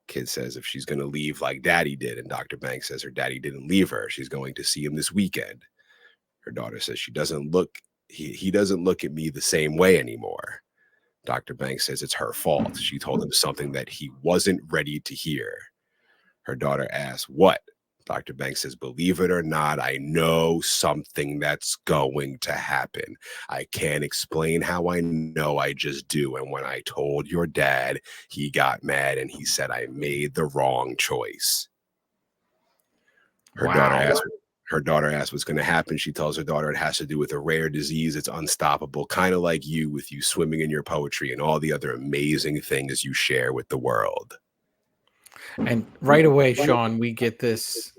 Kid says if she's going to leave like daddy did, and Dr. Banks says her daddy didn't leave her. She's going to see him this weekend. Her daughter says he doesn't look at me the same way anymore. Dr. Banks says it's her fault. She told him something that he wasn't ready to hear. Her daughter asks, "What?" Dr. Banks says, "Believe it or not, I know something that's going to happen. I can't explain how I know, I just do. And when I told your dad, he got mad and he said I made the wrong choice." Her daughter asks what's going to happen. She tells her daughter it has to do with a rare disease. It's unstoppable, kind of like you with you swimming in your poetry and all the other amazing things you share with the world.
And right away, Shawn, we get this.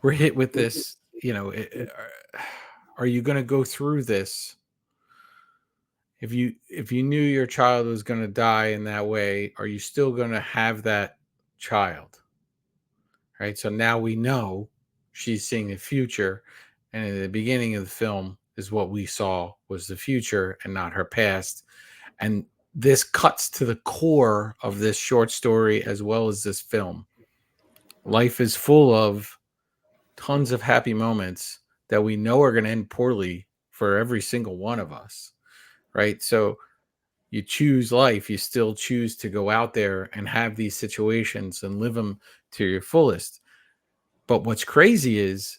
We're hit with this. Are you going to go through this? If you knew your child was going to die in that way, are you still going to have that child? Right. So now we know she's seeing the future, and in the beginning of the film is what we saw was the future and not her past. And this cuts to the core of this short story as well as this film. Life is full of tons of happy moments that we know are going to end poorly for every single one of us, right? So you choose life, you still choose to go out there and have these situations and live them to your fullest. But what's crazy is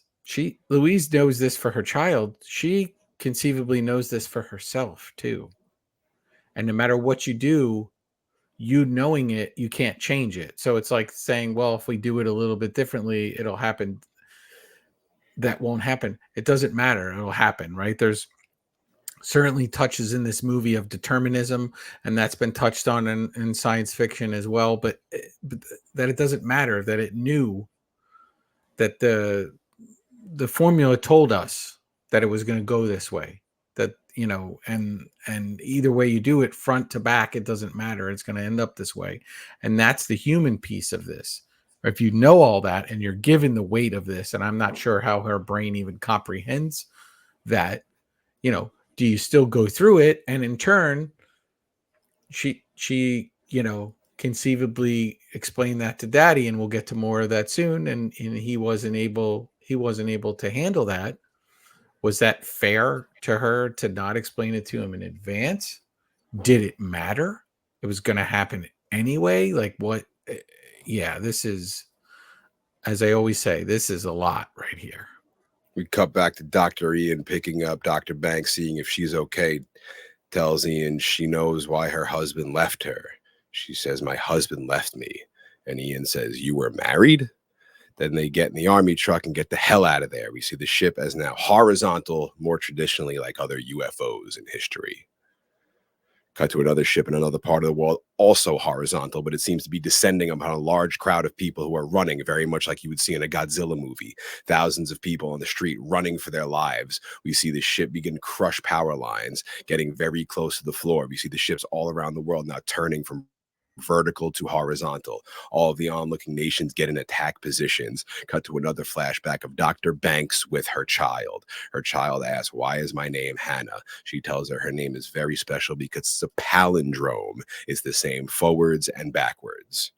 Louise knows this for her child. She conceivably knows this for herself too. And no matter what you do, you knowing it, you can't change it. So it's like saying, well, if we do it a little bit differently, it'll happen. That won't happen. It doesn't matter. It'll happen, right? There's certainly touches in this movie of determinism, and that's been touched on in science fiction as well. But that it doesn't matter, that it knew that the formula told us that it was going to go this way. That, and either way you do it, front to back, it doesn't matter. It's going to end up this way. And that's the human piece of this. If you know all that and you're given the weight of this, and I'm not sure how her brain even comprehends that, do you still go through it? And in turn, she conceivably explained that to daddy, and we'll get to more of that soon. And he wasn't able to handle that. Was that fair to her to not explain it to him in advance? Did it matter? It was going to happen anyway. Like what? Yeah, this is, as I always say, this is a lot right here.
We cut back to Dr. Ian picking up Dr. Banks, seeing if she's okay. Tells Ian she knows why her husband left her. She says, "My husband left me." And Ian says, "You were married?" Then they get in the army truck and get the hell out of there. We see the ship as now horizontal, more traditionally like other UFOs in history. Cut to another ship in another part of the world, also horizontal, but it seems to be descending upon a large crowd of people who are running, very much like you would see in a Godzilla movie. Thousands of people on the street running for their lives. We see the ship begin to crush power lines, getting very close to the floor. We see the ships all around the world now turning from vertical to horizontal. All of the onlooking nations get in attack positions. Cut to another flashback of Dr. Banks with her child. Her child asks, "Why is my name Hannah?" She tells her name is very special because it's a palindrome. It's the same forwards and backwards.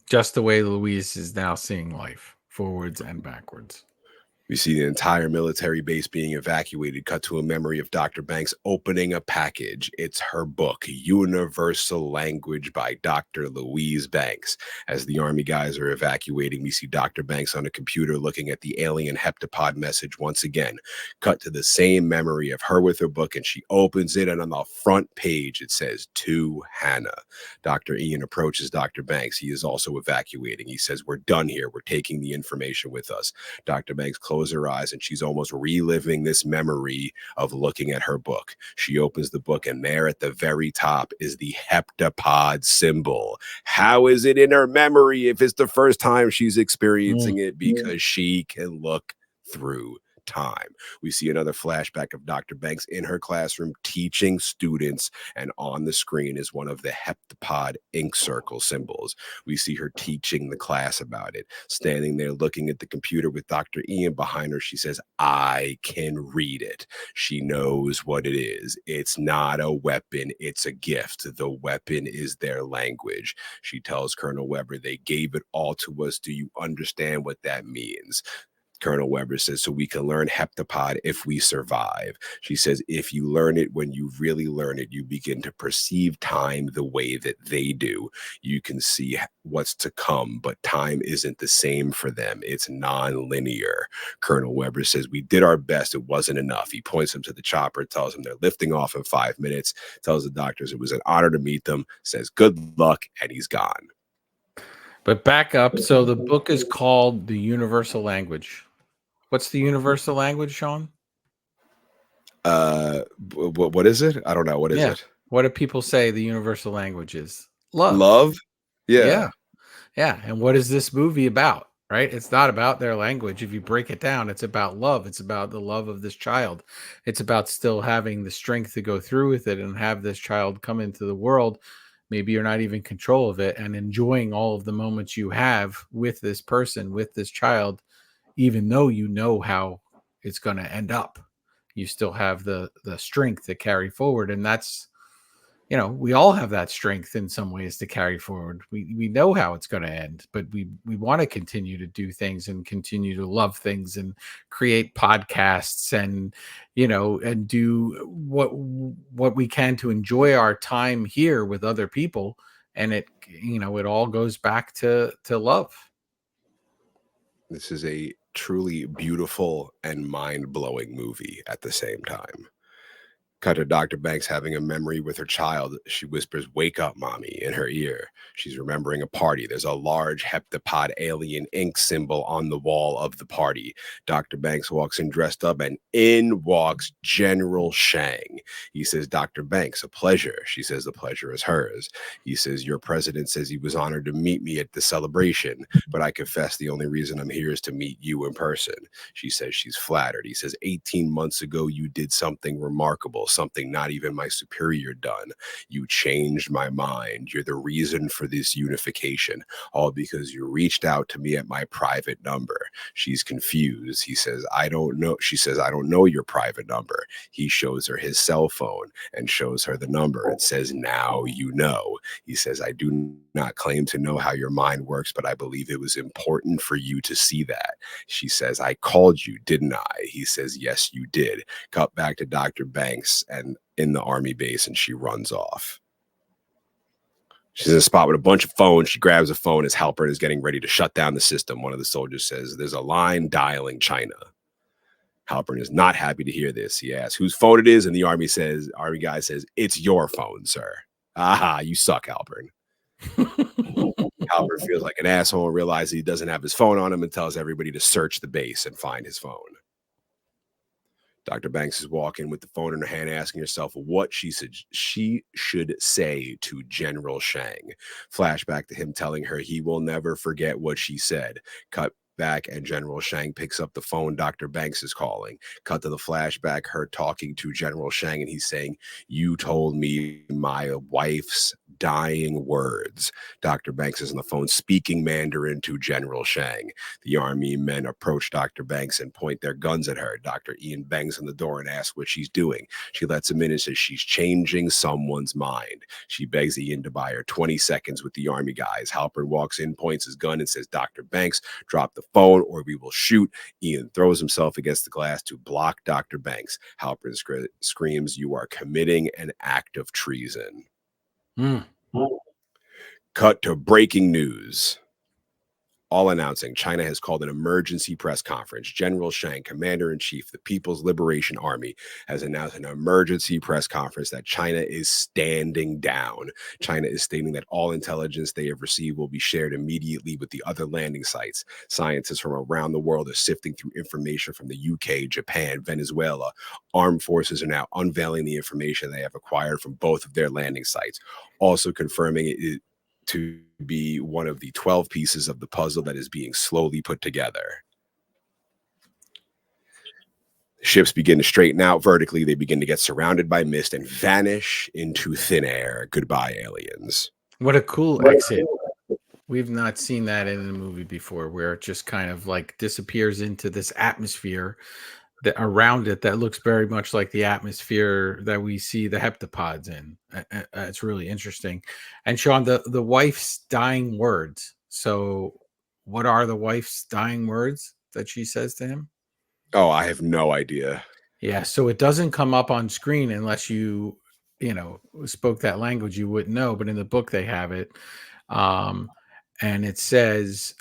Just the way Louise is now seeing life, forwards and backwards.
We see the entire military base being evacuated. Cut to a memory of Dr. Banks opening a package. It's her book, Universal Language by Dr. Louise Banks. As the army guys are evacuating, we see Dr. Banks on a computer looking at the alien heptapod message once again. Cut to the same memory of her with her book, and she opens it, and on the front page it says, "To Hannah." Dr. Ian approaches Dr. Banks. He is also evacuating. He says, "We're done here. We're taking the information with us." Dr. Banks closes her eyes, and she's almost reliving this memory of looking at her book. She opens the book, and there at the very top is the heptapod symbol. How is it in her memory if it's the first time she's experiencing it? Because she can look through time. We see another flashback of Dr. Banks in her classroom teaching students, and on the screen is one of the heptapod ink circle symbols. We see her teaching the class about it, standing there looking at the computer with Dr. Ian behind her. She says, I can read it. She knows what it is. It's not a weapon, it's a gift. The weapon is their language. She tells Colonel Weber, they gave it all to us. Do you understand what that means? Colonel Weber says, so we can learn heptapod if we survive. She says, if you learn it, when you really learn it, you begin to perceive time the way that they do. You can see what's to come, but time isn't the same for them. It's non-linear. Colonel Weber says, we did our best. It wasn't enough. He points them to the chopper, tells them they're lifting off in 5 minutes, tells the doctors it was an honor to meet them, says good luck, and he's gone.
But back up. So the book is called The Universal Language. What's the universal language, Shawn?
What is it? I don't know. What is it?
What do people say the universal language is? Love.
Love?
Yeah. And what is this movie about? Right? It's not about their language. If you break it down, it's about love. It's about the love of this child. It's about still having the strength to go through with it and have this child come into the world. Maybe you're not even in control of it, and enjoying all of the moments you have with this person, with this child, even though you know how it's going to end up. You still have the strength to carry forward. And that's, we all have that strength in some ways to carry forward. We know how it's going to end, but we want to continue to do things and continue to love things and create podcasts and, and do what we can to enjoy our time here with other people. And it all goes back to love.
This is a truly beautiful and mind-blowing movie at the same time. Cut to Dr. Banks having a memory with her child. She whispers, wake up, mommy, in her ear. She's remembering a party. There's a large heptapod alien ink symbol on the wall of the party. Dr. Banks walks in dressed up, and in walks General Shang. He says, Dr. Banks, a pleasure. She says, the pleasure is hers. He says, your president says he was honored to meet me at the celebration, but I confess the only reason I'm here is to meet you in person. She says she's flattered. He says, 18 months ago, you did something remarkable, something not even my superior done. You changed my mind. You're the reason for this unification, all because you reached out to me at my private number. She's confused. He says, I don't know. She says, I don't know your private number. He shows her his cell phone and shows her the number. It says, now you know. He says, I do not claim to know how your mind works, but I believe it was important for you to see that. She says, I called you, didn't I? He says, yes, you did. Cut back to Dr. Banks and in the army base, and she runs off. She's in a spot with a bunch of phones. She grabs a phone as Halpern is getting ready to shut down the system. One of the soldiers says, there's a line dialing China. Halpern is not happy to hear this. He asks whose phone it is, and the army guy says, it's your phone, sir. Aha, you suck, Halpern. Halpern feels like an asshole and realizes he doesn't have his phone on him and tells everybody to search the base and find his phone. Dr. Banks is walking with the phone in her hand, asking herself what she should say to General Shang. Flashback to him telling her he will never forget what she said. Cut back, and General Shang picks up the phone Dr. Banks is calling. Cut to the flashback, her talking to General Shang, and he's saying, you told me my wife's dying words. Dr. Banks is on the phone speaking Mandarin to General Shang. The army men approach Dr. Banks and point their guns at her. Dr. Ian bangs on the door and asks what she's doing. She lets him in and says she's changing someone's mind. She begs Ian to buy her 20 seconds with the army guys. Halpern walks in, points his gun, and says, Dr. Banks, drop the phone or we will shoot. Ian throws himself against the glass to block Dr. Banks. Halpern screams, you are committing an act of treason. Cut to breaking news. All announcing China has called an emergency press conference. General Shang, Commander-in-Chief, the People's Liberation Army, has announced an emergency press conference that China is standing down. China is stating that all intelligence they have received will be shared immediately with the other landing sites. Scientists from around the world are sifting through information from the UK, Japan, Venezuela. Armed forces are now unveiling the information they have acquired from both of their landing sites, also confirming it to be one of the 12 pieces of the puzzle that is being slowly put together. Ships begin to straighten out vertically. They begin to get surrounded by mist and vanish into thin air. Goodbye, aliens.
What a cool exit. We've not seen that in a movie before, where it just kind of like disappears into this atmosphere that around it that looks very much like the atmosphere that we see the heptapods in. It's really interesting. And Shawn, the wife's dying words. So what are the wife's dying words that she says to him?
Oh, I have no idea.
Yeah, so it doesn't come up on screen unless you spoke that language, you wouldn't know, but in the book they have it. And it says,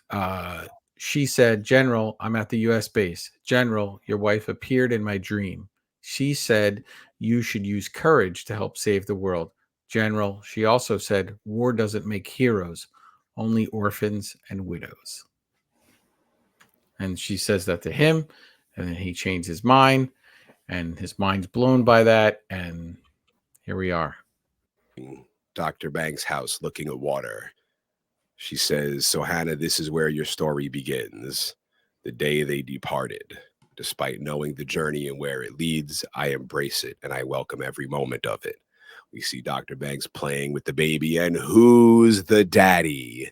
she said, "General, I'm at the US base. General, your wife appeared in my dream. She said you should use courage to help save the world. General, she also said war doesn't make heroes, only orphans and widows." And she says that to him, and then he changed his mind, and his mind's blown by that, and here we are.
Dr. Banks' house looking at water. She says, "So Hannah, this is where your story begins. The day they departed. Despite knowing the journey and where it leads, I embrace it and I welcome every moment of it." We see Dr. Banks playing with the baby, and who's the daddy?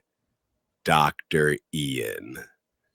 Dr. Ian.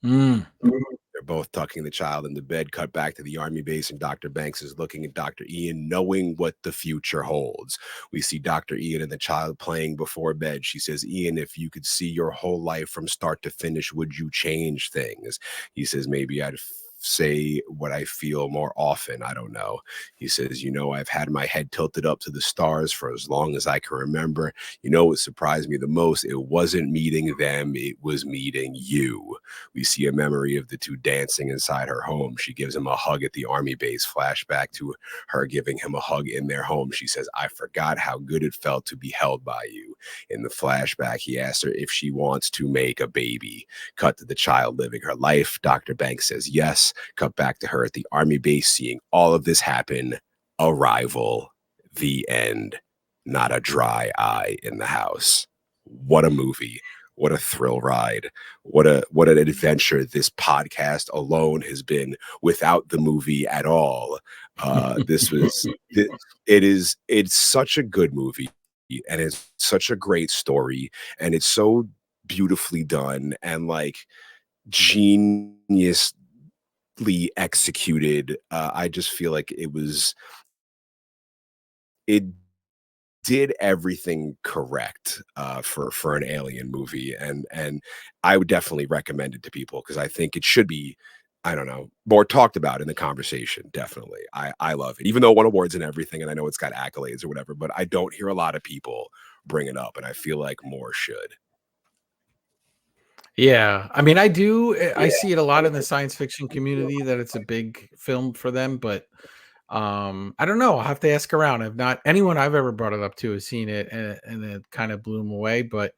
Mm.
They're both tucking the child into bed. Cut back to the army base, and Dr. Banks is looking at Dr. Ian, knowing what the future holds. We see Dr. Ian and the child playing before bed. She says, "Ian, if you could see your whole life from start to finish, would you change things?" He says, "Maybe I'd say what I feel more often. I don't know." He says, "I've had my head tilted up to the stars for as long as I can remember. What surprised me the most? It wasn't meeting them, it was meeting you." We see a memory of the two dancing inside her home. She gives him a hug at the army base. Flashback to her giving him a hug in their home. She says, "I forgot how good it felt to be held by you." In the flashback, he asks her if she wants to make a baby. Cut to the child living her life. Dr. Banks says yes. Cut back to her at the army base, seeing all of this happen. Arrival. The end. Not a dry eye in the house. What a movie. What a thrill ride. What an adventure this podcast alone has been without the movie at all. It's such a good movie, and it's such a great story, and it's so beautifully done and like genius executed. I just feel like it did everything correct for an alien movie, and I would definitely recommend it to people because I think it should be, I don't know, more talked about in the conversation. Definitely, I love it, even though it won awards and everything, and I know it's got accolades or whatever, but I don't hear a lot of people bring it up, and I feel like more should.
Yeah, I mean, I do. I see it a lot in the science fiction community that it's a big film for them, but I don't know. I'll have to ask around. I've not anyone I've ever brought it up to has seen it, and it kind of blew them away. But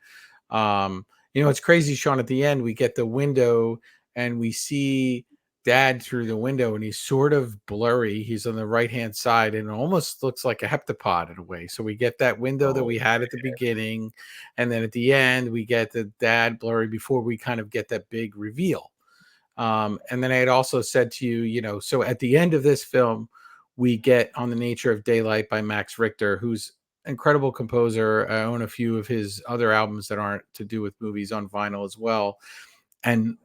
it's crazy, Shawn. At the end, we get the window and we see Dad through the window, and he's sort of blurry. He's on the right hand side, and it almost looks like a heptapod in a way. So we get that window that we had at the beginning, and then at the end, we get the Dad blurry before we kind of get that big reveal. And then I had also said to you, so at the end of this film, we get On the Nature of Daylight by Max Richter, who's an incredible composer. I own a few of his other albums that aren't to do with movies on vinyl as well. And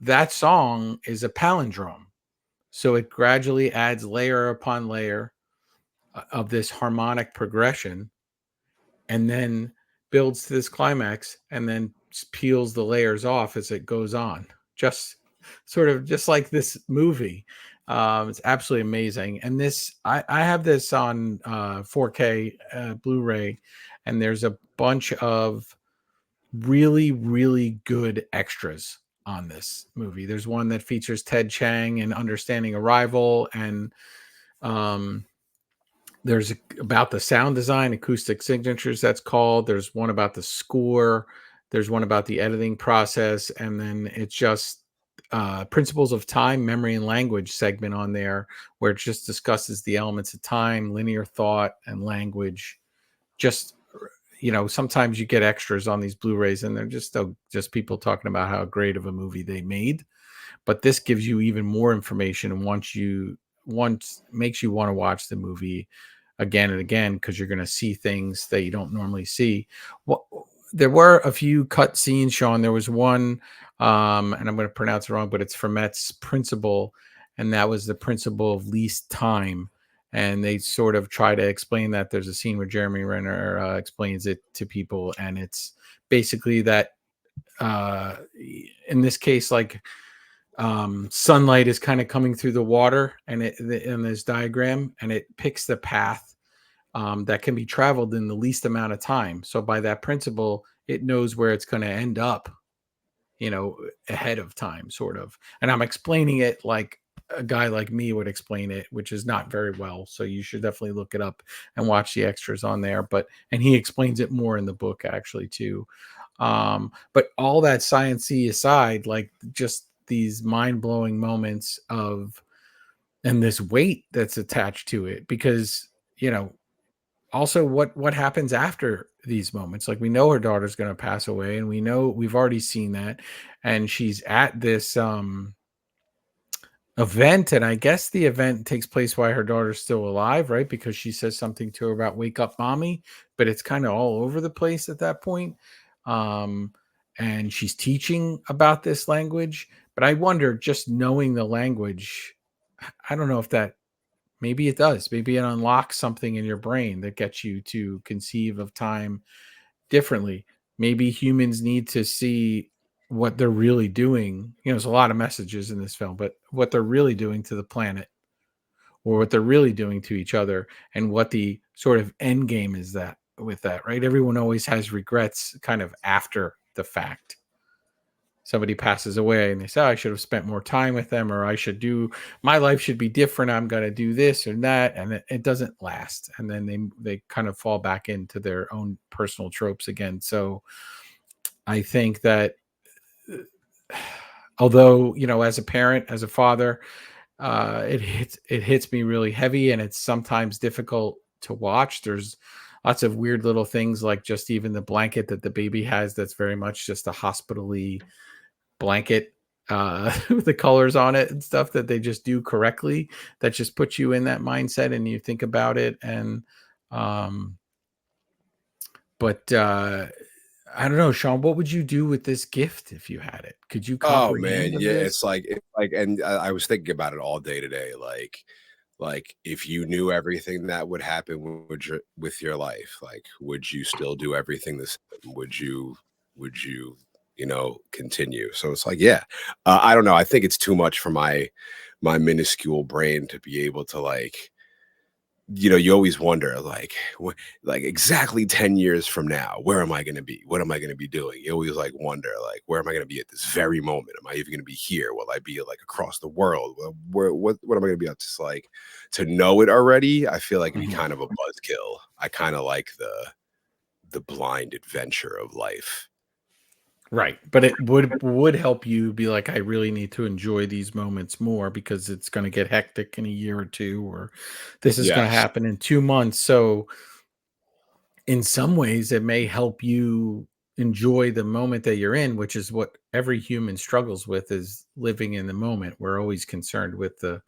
that song is a palindrome. So it gradually adds layer upon layer of this harmonic progression and then builds to this climax and then peels the layers off as it goes on. Just sort of just like this movie. It's absolutely amazing. And this, I have this on 4K Blu-ray, and there's a bunch of really, really good extras on this movie. There's one that features Ted Chiang in Understanding Arrival, and there's about the sound design, acoustic signatures, that's called. There's one about the score. There's one about the editing process, and then it's just Principles of Time, Memory, and Language segment on there, where it just discusses the elements of time, linear thought, and language. Just sometimes you get extras on these Blu-rays, and they're just people talking about how great of a movie they made. But this gives you even more information and wants you makes you want to watch the movie again and again, because you're going to see things that you don't normally see. Well, there were a few cut scenes, Shawn. There was one, and I'm going to pronounce it wrong, but it's Fermat's principle, and that was the principle of least time. And they sort of try to explain that. There's a scene where Jeremy Renner explains it to people, and it's basically that in this case, like sunlight is kind of coming through the water, and in this diagram, and it picks the path that can be traveled in the least amount of time. So by that principle, it knows where it's going to end up, ahead of time, sort of. And I'm explaining it like a guy like me would explain it, which is not very well. So you should definitely look it up and watch the extras on there. And he explains it more in the book actually too. But all that science-y aside, like just these mind-blowing moments and this weight that's attached to it, because also what happens after these moments. Like, we know her daughter's going to pass away, and we know we've already seen that, and she's at this event, and I guess the event takes place while her daughter's still alive, right? Because she says something to her about "wake up, mommy," but it's kind of all over the place at that point. And she's teaching about this language, but I wonder, just knowing the language, I don't know if that, maybe it does. Maybe it unlocks something in your brain that gets you to conceive of time differently. Maybe humans need to see what they're really doing. There's a lot of messages in this film, but what they're really doing to the planet, or what they're really doing to each other, and what the sort of end game is that with that, right? Everyone always has regrets kind of after the fact. Somebody passes away and they say, I should have spent more time with them, or my life should be different. I'm going to do this or that. And it doesn't last. And then they kind of fall back into their own personal tropes again. So I think that although, as a parent, as a father, it hits me really heavy, and it's sometimes difficult to watch. There's lots of weird little things, like just even the blanket that the baby has, that's very much just a hospital-y blanket with the colors on it and stuff that they just do correctly, that just puts you in that mindset and you think about it. And but I don't know, Shawn, what would you do with this gift if you had it? Could you
Oh
comprehend
man, yeah,
this?
and I was thinking about it all day today. Like if you knew everything that would happen with your life, like would you still do everything the same? Would you continue? So it's like, yeah, I don't know. I think it's too much for my minuscule brain to be able to, like, you always wonder, like exactly 10 years from now, where am I going to be? What am I going to be doing? You always like wonder, like, where am I going to be at this very moment? Am I even going to be here? Will I be like across the world? What am I going to be at? Just like, to know it already, I feel like it'd be
Mhm.
kind of a buzzkill. I kind of like the blind adventure of life.
Right. But it would help you be like, I really need to enjoy these moments more, because it's going to get hectic in a year or two, or this is going to
Yes.
happen in 2 months. So in some ways, it may help you enjoy the moment that you're in, which is what every human struggles with, is living in the moment. We're always concerned with the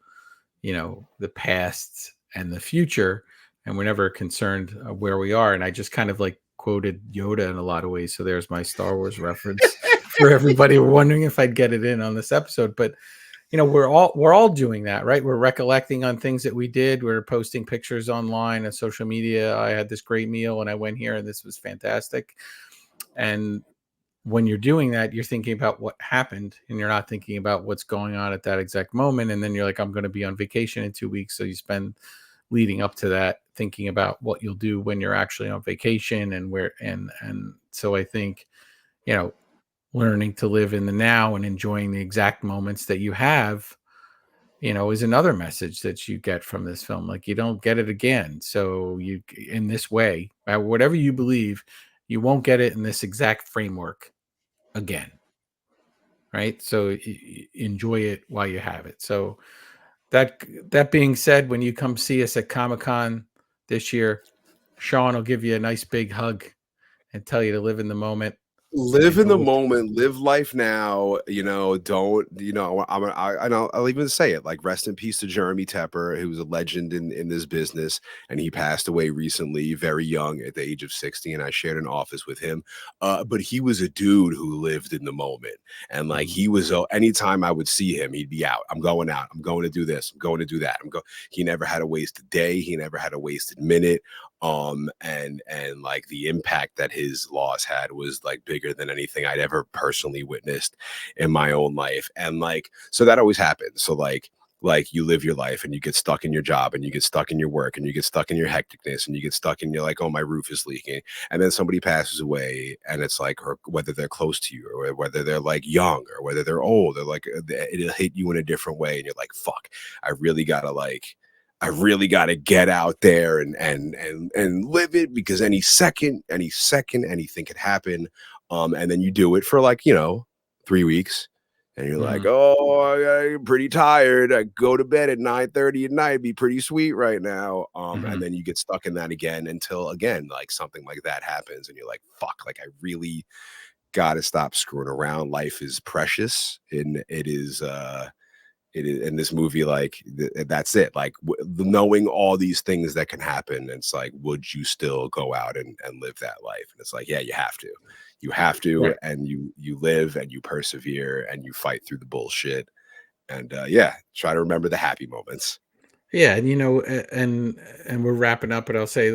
past and the future, and we're never concerned where we are. And I just kind of like quoted Yoda in a lot of ways. So there's my Star Wars reference for everybody wondering if I'd get it in on this episode. But we're all doing that, right? We're recollecting on things that we did. We're posting pictures online and social media. I had this great meal and I went here and this was fantastic. And when you're doing that, you're thinking about what happened, and you're not thinking about what's going on at that exact moment. And then you're like, I'm going to be on vacation in 2 weeks. So you spend leading up to that thinking about what you'll do when you're actually on vacation, and where, and so I think, learning to live in the now and enjoying the exact moments that you have, is another message that you get from this film. Like, you don't get it again. So in this way, whatever you believe, you won't get it in this exact framework again. Right. So enjoy it while you have it. So that being said, when you come see us at Comic-Con this year, Shawn will give you a nice big hug and tell you to live in the moment.
Live in the
Go with
moment, live life now, don't, and I'll even say it, like, rest in peace to Jeremy Tepper, who was a legend in this business, and he passed away recently, very young, at the age of 60, and I shared an office with him, but he was a dude who lived in the moment, and, like,
Mhm.
he was, anytime I would see him, he'd be out, "I'm going out, I'm going to do this, I'm going to do that, he never had a wasted day, he never had a wasted minute, and like the impact that his loss had was like bigger than anything I'd ever personally witnessed in my own life. And like, so that always happens. So like you live your life and you get stuck in your job and you get stuck in your work and you get stuck in your hecticness and you get stuck in, you're like, oh, my roof is leaking, and then somebody passes away, and it's like, or whether they're close to you or whether they're like young or whether they're old, or like it'll hit you in a different way, and you're like, fuck, I really gotta like, I really got to get out there and live it, because anything could happen. And then you do it for like, 3 weeks, and you're like,
Mhm.
oh, I'm pretty tired. I go to bed at 9:30 at night. Be pretty sweet right now. And
Mhm.
then you get stuck in that again until again, like something like that happens, and you're like, fuck, like I really got to stop screwing around. Life is precious, and it is in this movie, like that's it, like knowing all these things that can happen, it's like, would you still go out and live that life? And it's like, yeah, you have to,
Right.
and you live and you persevere and you fight through the bullshit, and yeah, try to remember the happy moments.
Yeah, and and we're wrapping up, but I'll say,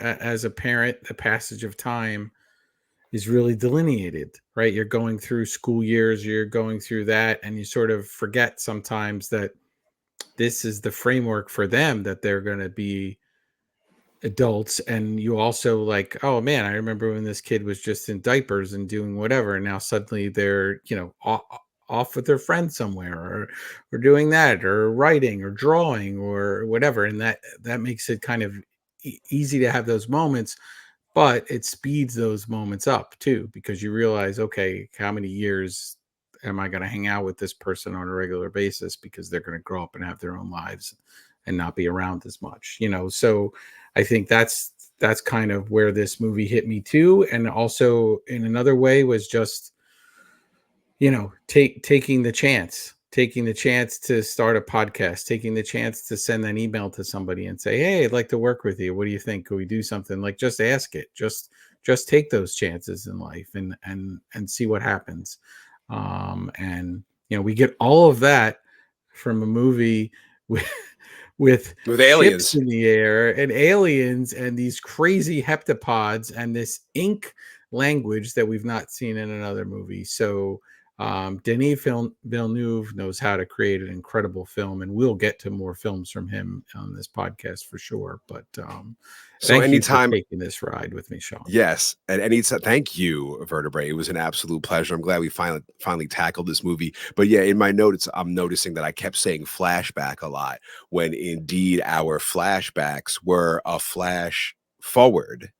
as a parent, the passage of time is really delineated, right? You're going through school years, you're going through that, and you sort of forget sometimes that this is the framework for them, that they're going to be adults. And you also like, oh man, I remember when this kid was just in diapers and doing whatever, and now suddenly they're, off with their friends somewhere, or doing that, or writing or drawing or whatever, and that makes it kind of easy to have those moments, but it speeds those moments up too, because you realize, okay, how many years am I going to hang out with this person on a regular basis, because they're going to grow up and have their own lives and not be around as much, so I think that's kind of where this movie hit me too. And also in another way was just, taking the chance to start a podcast, taking the chance to send an email to somebody and say, hey, I'd like to work with you, what do you think, can we do something, like, just ask it, just take those chances in life, and see what happens. And we get all of that from a movie with
With
ships
aliens.
in the air and aliens and these crazy heptapods and this ink language that we've not seen in another movie. So Denis Villeneuve knows how to create an incredible film, and we'll get to more films from him on this podcast for sure. But
So
thank you for
anytime.
taking this ride with me, Shawn.
Yes, and any thank you, Vertebrae. It was an absolute pleasure. I'm glad we finally tackled this movie. But yeah, in my notes, I'm noticing that I kept saying flashback a lot, when indeed our flashbacks were a flash forward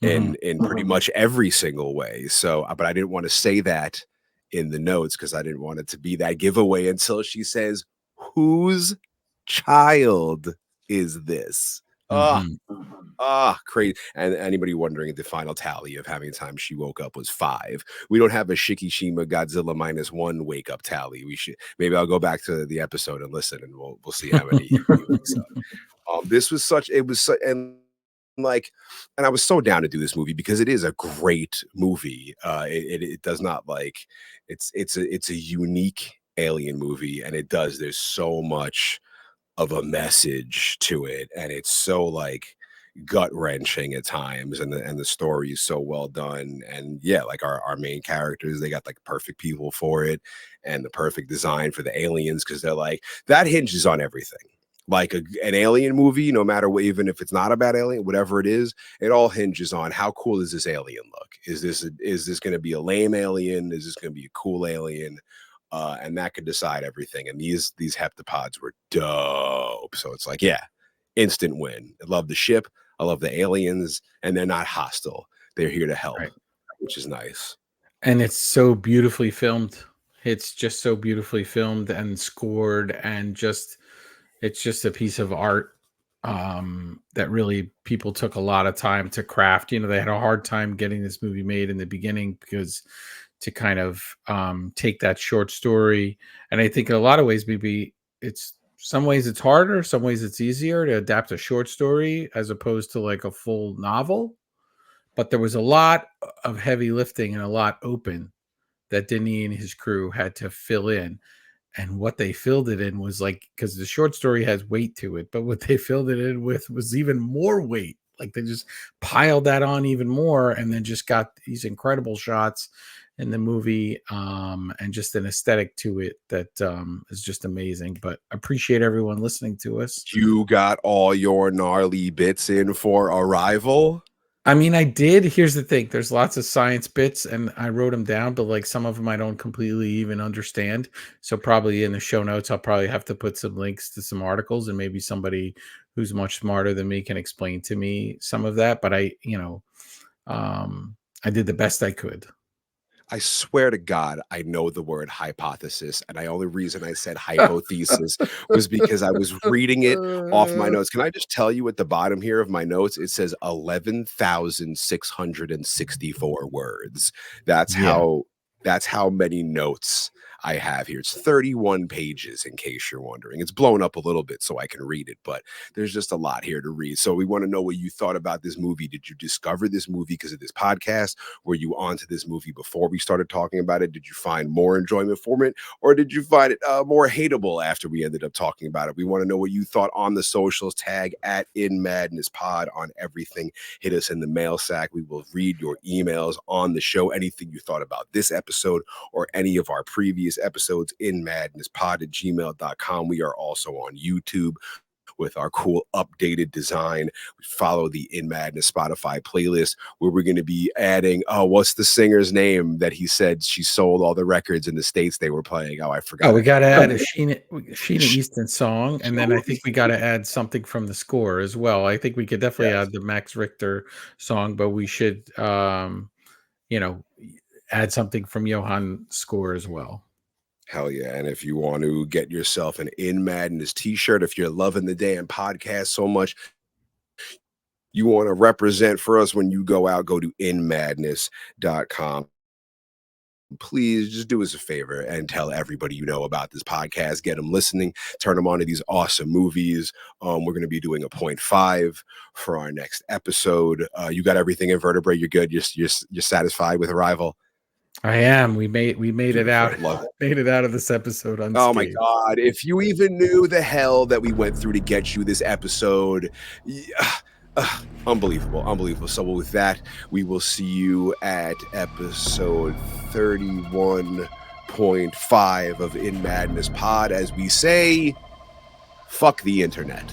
Mhm.
in pretty much every single way. So, but I didn't want to say that in the notes because I didn't want it to be that giveaway until she says, "Whose child is this?" Oh,
Mhm.
crazy. And anybody wondering, the final tally of how many times she woke up was 5. We don't have a Shikishima Godzilla -1 wake up tally. We should, maybe I'll go back to the episode and listen, and we'll see how many he wakes up. This was such, it was and like, and I was so down to do this movie because it is a great movie. It does not like, it's a unique alien movie, and it does, there's so much of a message to it, and it's so like gut wrenching at times, and the story is so well done, and yeah, like our main characters, they got like perfect people for it, and the perfect design for the aliens, because they're like, that hinges on everything. Like an alien movie, no matter what, even if it's not about alien, whatever it is, it all hinges on how cool does this alien look. Is this going to be a lame alien? Is this going to be a cool alien? And that could decide everything. And these heptapods were dope. So it's like, yeah, instant win. I love the ship. I love the aliens, and they're not hostile. They're here to help,
Right.
which is nice.
And it's so beautifully filmed. It's just so beautifully filmed and scored, and just it's just a piece of art. that really people took a lot of time to craft. They had a hard time getting this movie made in the beginning because to kind of take that short story, and I think in a lot of ways maybe it's some ways it's harder, some ways it's easier to adapt a short story as opposed to like a full novel. But there was a lot of heavy lifting and a lot open that Denis and his crew had to fill in. And what they filled it in was like, because the short story has weight to it, but what they filled it in with was even more weight. Like they just piled that on even more, and then just got these incredible shots in the movie, and just an aesthetic to it that is just amazing. But appreciate everyone listening to us.
You got all your gnarly bits in for Arrival?
I mean, I did. Here's the thing. There's lots of science bits and I wrote them down, but like some of them I don't completely even understand. So probably in the show notes, I'll probably have to put some links to some articles, and maybe somebody who's much smarter than me can explain to me some of that. But I did the best I could.
I swear to God, I know the word hypothesis, and the only reason I said hypothesis was because I was reading it off my notes. Can I just tell you at the bottom here of my notes, it says 11,664 words. That's
Yeah.
how many notes I have here. It's 31 pages, in case you're wondering. It's blown up a little bit so I can read it, but there's just a lot here to read. So we want to know what you thought about this movie. Did you discover this movie because of this podcast? Were you onto this movie before we started talking about it? Did you find more enjoyment from it, or did you find it more hateable after we ended up talking about it? We want to know what you thought on the socials. Tag at In Madness Pod on everything. Hit us in the mail sack. We will read your emails on the show. Anything you thought about this episode or any of our previous episodes, inmadnesspod@gmail.com. We are also on YouTube with our cool updated design. Follow the In Madness Spotify playlist, where we're going to be adding, what's the singer's name that he said she sold all the records in the States they were playing? I forgot.
Oh, we got to add a Sheena Easton song, and then I think we got to add something from the score as well. I think we could definitely add the Max Richter song, but we should, add something from Johann's score as well.
Hell yeah. And if you want to get yourself an In Madness t-shirt, if you're loving the damn podcast so much, you want to represent for us when you go out, go to inmadness.com. Please just do us a favor and tell everybody you know about this podcast. Get them listening, turn them on to these awesome movies. We're going to be doing a 0.5 for our next episode. You got everything in Vertebrae. You're good. You're satisfied with Arrival?
I am. We made it out.
Love it.
Made it out of this episode unscathed.
Oh my God. If you even knew the hell that we went through to get you this episode, unbelievable. So with that, we will see you at episode 31.5 of In Madness Pod, as we say, fuck the internet.